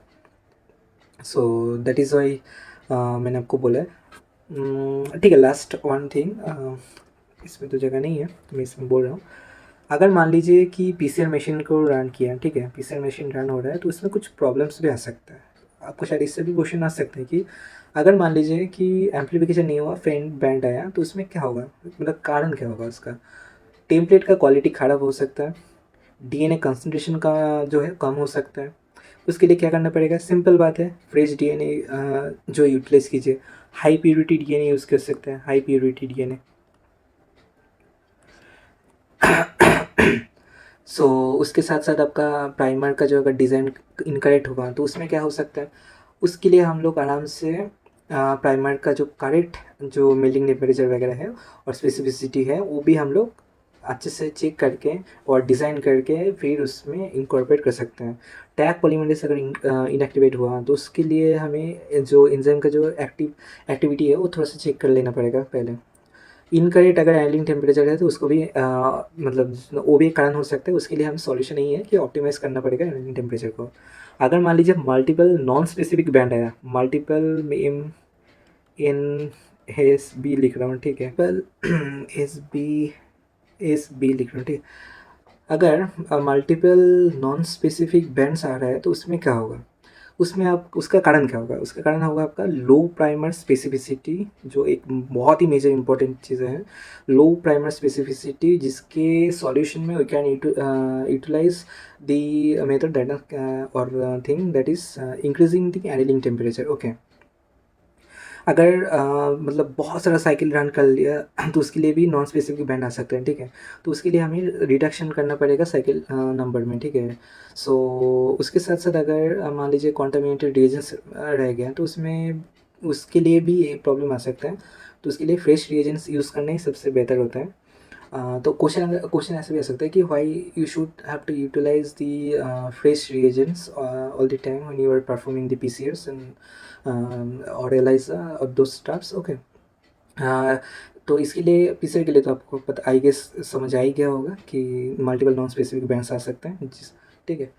सो दैट इज़ वाई मैंने आपको बोला है। ठीक है, लास्ट वन थिंग, इसमें तो जगह नहीं है तो मैं इसमें बोल रहा हूँ। अगर मान लीजिए कि पीसीआर मशीन को रन किया, ठीक है, पीसीआर मशीन रन हो रहा है तो इसमें कुछ प्रॉब्लम्स भी आ सकता है। आपको शायद इससे भी क्वेश्चन आ सकते हैं कि अगर मान लीजिए कि एम्प्लीफिकेशन नहीं हुआ, फेंट बैंड आया, तो उसमें क्या होगा, मतलब कारण क्या होगा उसका। टेम्पलेट का क्वालिटी ख़राब हो सकता है, डीएनए कंसंट्रेशन का जो है कम हो सकता है। उसके लिए क्या करना पड़ेगा, सिंपल बात है, फ्रेश डीएनए जो यूटिलाइज़ कीजिए। हाई प्योरिटी डीएनए यूज़ कर सकते हैं, हाई प्योरिटी डीएनए। सो उसके साथ साथ आपका प्राइमर का जो अगर डिज़ाइन इनकरेक्ट होगा तो उसमें क्या हो सकता है, उसके लिए हम लोग आराम से प्राइमर का जो करेक्ट जो मेल्टिंग टेम्परेचर वगैरह है और स्पेसिफिसिटी है वो भी हम लोग अच्छे से चेक करके और डिज़ाइन करके फिर उसमें इंकॉर्पोरेट कर सकते हैं। टैग पॉलीमरेज अगर इनएक्टिवेट हुआ तो उसके लिए हमें जो एंजाइम का जो एक्टिविटी है वो थोड़ा सा चेक कर लेना पड़ेगा पहले। इनकरेक्ट अगर एनालिटिक टेम्परेचर है तो उसको भी मतलब वो भी एक कारण हो सकता है। उसके लिए हम सॉल्यूशन नहीं है कि ऑप्टिमाइज़ करना पड़ेगा एनालिटिक टेम्परेचर को। अगर मान लीजिए मल्टीपल नॉन स्पेसिफिक बैंड आया, multiple M N S B लिख रहा हूँ, ठीक है, पर एस बी लिख रहा हूँ, ठीक है। अगर मल्टीपल नॉन स्पेसिफिक बैंड्स आ रहा है तो उसमें क्या होगा, उसमें आप उसका कारण क्या होगा, उसका कारण होगा आपका लो प्राइमर स्पेसिफिसिटी, जो एक बहुत ही मेजर इंपॉर्टेंट चीज़ें हैं। लो प्राइमर स्पेसिफिसिटी जिसके सॉल्यूशन में we can utilize the method that और thing that is increasing the analytic temperature. Okay, अगर मतलब बहुत सारा साइकिल रन कर लिया तो उसके लिए भी नॉन स्पेसिफिक बैंड आ सकते हैं, ठीक है। तो उसके लिए हमें रिडक्शन करना पड़ेगा साइकिल नंबर में, ठीक है। सो उसके साथ साथ अगर मान लीजिए कॉन्टामिनेटेड रिएजेंट्स रह गए तो उसमें उसके लिए भी एक प्रॉब्लम आ सकता है। तो उसके लिए फ्रेश रिएजेंट्स यूज़ करना ही सबसे बेहतर होता है। तो क्वेश्चन ऐसे भी आ सकता है कि why you should have to utilize the fresh reagents all the time when you are performing the PCRs and और एलाइजा और दो स्टाफ्स। ओके, तो इसके लिए पीसीआर के लिए तो आपको पता आई गेस समझ आ ही गया होगा कि मल्टीपल नॉन स्पेसिफिक बैंड्स आ सकते हैं, जिस ठीक है।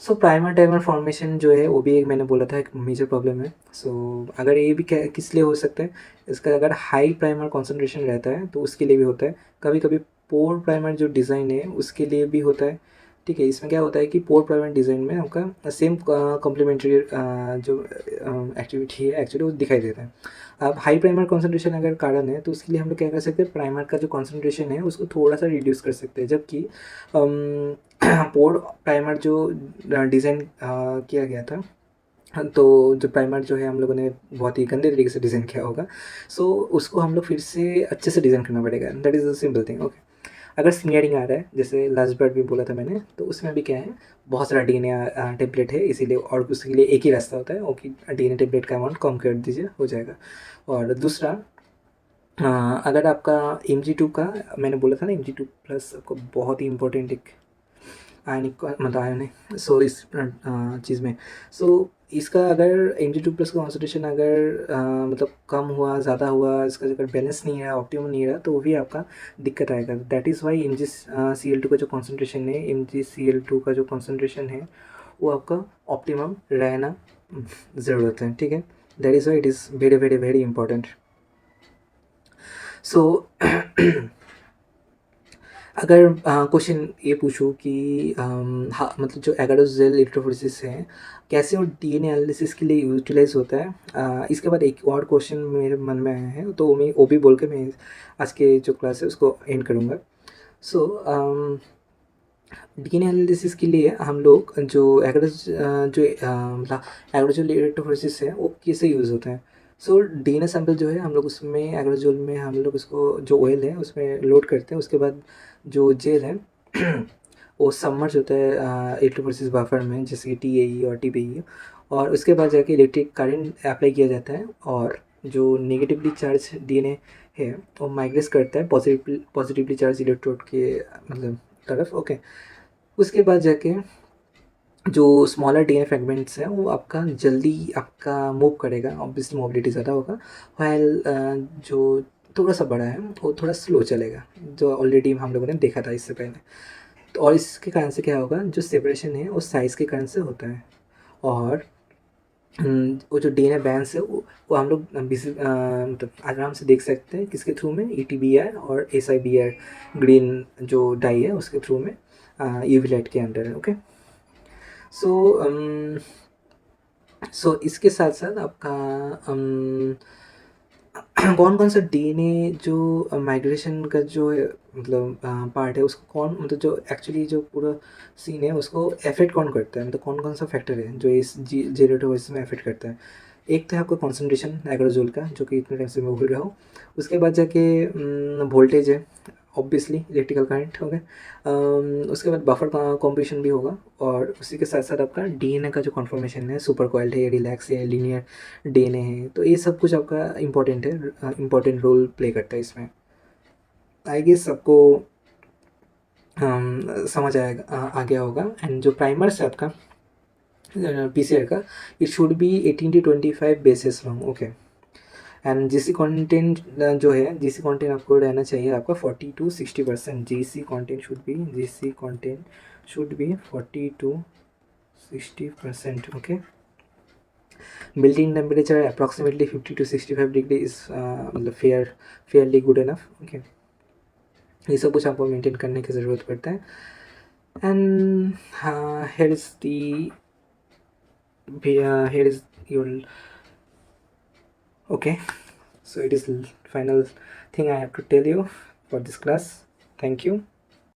सो प्राइमर टाइमर फॉर्मेशन जो है वो भी एक मैंने बोला था एक मेजर प्रॉब्लम है। सो अगर ये भी किस लिए हो सकता है, इसका अगर हाई प्राइमर कॉन्सेंट्रेशन रहता है तो उसके लिए भी होता है। कभी कभी पोर प्राइमर जो डिज़ाइन है उसके लिए भी होता है, ठीक है। इसमें क्या होता है कि पोर प्राइमर डिज़ाइन में आपका सेम कॉम्प्लीमेंट्री जो एक्टिविटी है एक्चुअली वो दिखाई देता है। अब हाई प्राइमर कॉन्सेंट्रेशन अगर कारण है तो उसके लिए हम लोग क्या कर सकते हैं, प्राइमर का जो कॉन्सेंट्रेशन है उसको थोड़ा सा रिड्यूस कर सकते हैं। जबकि पोर प्राइमर जो डिज़ाइन किया गया था, तो जो प्राइमर जो है हम लोगों ने बहुत ही गंदे तरीके से डिज़ाइन किया होगा। सो उसको हम लोग फिर से अच्छे से डिज़ाइन करना पड़ेगा, that is the simple thing. Okay, अगर स्मीयरिंग आ रहा है जैसे लास्ट बार भी बोला था मैंने, तो उसमें भी क्या है, बहुत सारा डीएनए टेम्पलेट है इसीलिए, और उसके लिए एक ही रास्ता होता है, ओके, डीएनए टेम्पलेट का अमाउंट कम कर दीजिए हो जाएगा। और दूसरा, अगर आपका Mg2 का मैंने बोला था ना, Mg2+ आपको बहुत ही इंपॉर्टेंट एक आयनिक मतलब आयन है। सो इस चीज़ में, सो इसका अगर Mg2+ का कॉन्सेंट्रेशन अगर मतलब कम हुआ ज़्यादा हुआ, इसका अगर बैलेंस नहीं रहा, ऑप्टिमम नहीं रहा, तो वो भी आपका दिक्कत आएगा। दैट इज़ वाई MgCl2 का जो कॉन्सेंट्रेशन है, MgCl2 का जो कॉन्सेंट्रेशन है वो आपका ऑप्टिमम रहना ज़रूरत है, ठीक है। That is why it is very very very important. So अगर क्वेश्चन ये पूछूँ कि हाँ, मतलब जो एगारोजेल इलेक्ट्रोफोरेसिस है कैसे और डीएनए एनालिसिस के लिए यूटिलाइज होता है, इसके बाद एक और क्वेश्चन मेरे मन में आया है, तो मैं वो भी बोल के मैं आज के जो क्लास है उसको एंड करूँगा। सो डीएनए एनालिसिस के लिए हम लोग जो मतलब एगारोजेल इलेक्ट्रोफोरेसिस है वो कैसे यूज़ होता है। सो डीएनए सैंपल जो है हम लोग उसमें एगारोजेल में हम लोग उसको जो ऑयल है उसमें लोड करते हैं। उसके बाद जो जेल है वो सबमर्ज होता है इलेक्ट्रोफोरेसिस बफर में, जैसे कि टीएई और टीपीई, और उसके बाद जाके इलेक्ट्रिक करंट अप्लाई किया जाता है और जो नेगेटिवली चार्ज डीएनए है वो माइग्रेट करता है पॉजिटिवली चार्ज इलेक्ट्रोड के मतलब तरफ। ओके, उसके बाद जाके जो स्मॉलर डीएनए फ्रेगमेंट्स हैं वो आपका जल्दी आपका मूव करेगा, ऑब्वियसली मोबिलिटी ज़्यादा होगा। व्हाइल जो थोड़ा सा बड़ा है वो थोड़ा स्लो चलेगा, जो ऑलरेडी हम लोगों ने देखा था इससे पहले। तो और इसके कारण से क्या होगा, जो सेपरेशन है वो साइज़ के कारण से होता है। और वो जो डीएनए बैंड्स है वो हम लोग मतलब आराम से देख सकते हैं किसके थ्रू में, ईटीबीआर और एसआईबीआर ग्रीन जो डाई है उसके थ्रू में, यूवी लाइट के अंदर है। ओके, सो इसके साथ साथ आपका कौन कौन सा डीएनए जो माइग्रेशन का जो है मतलब पार्ट है उसको कौन मतलब जो एक्चुअली जो पूरा सीन है उसको अफेक्ट कौन करता है, मतलब कौन कौन सा फैक्टर है जो इस जेरोटोसिस में अफेक्ट करता है। एक तो है आपका कॉन्सेंट्रेशन एग्रोजोल का, जो कि इतने टाइम से मैं भूल रहा हूँ। उसके बाद जाके वोल्टेज है, ऑब्वियसली इलेक्ट्रिकल करंट हो गया। उसके बाद बफर कॉम्पोजिशन भी होगा, और उसी के साथ साथ आपका डीएनए का जो कॉन्फर्मेशन है, सुपर कॉइल्ड है, रिलैक्स है, लीनियर डीएनए है, तो ये सब कुछ आपका इम्पोर्टेंट है, इम्पोर्टेंट रोल प्ले करता है इसमें। आई गेस सबको समझ आएगा, आ गया होगा। एंड जो प्राइमर्स है आपका पीसीआर का, it should B 18 to 25 basis long. Okay, and GC content जो है, जीसी कंटेंट आपको रहना चाहिए आपका 40 to 60%. GC content should be 40 to 60%. Okay. Built-in temperature approximately 50 to 65 degree is मतलब fairly good enough. Okay. ये सब कुछ आपको मेंटेन करने की ज़रूरत पड़ता है. And here is the here is your okay. So it is final thing I have to tell you for this class. Thank you.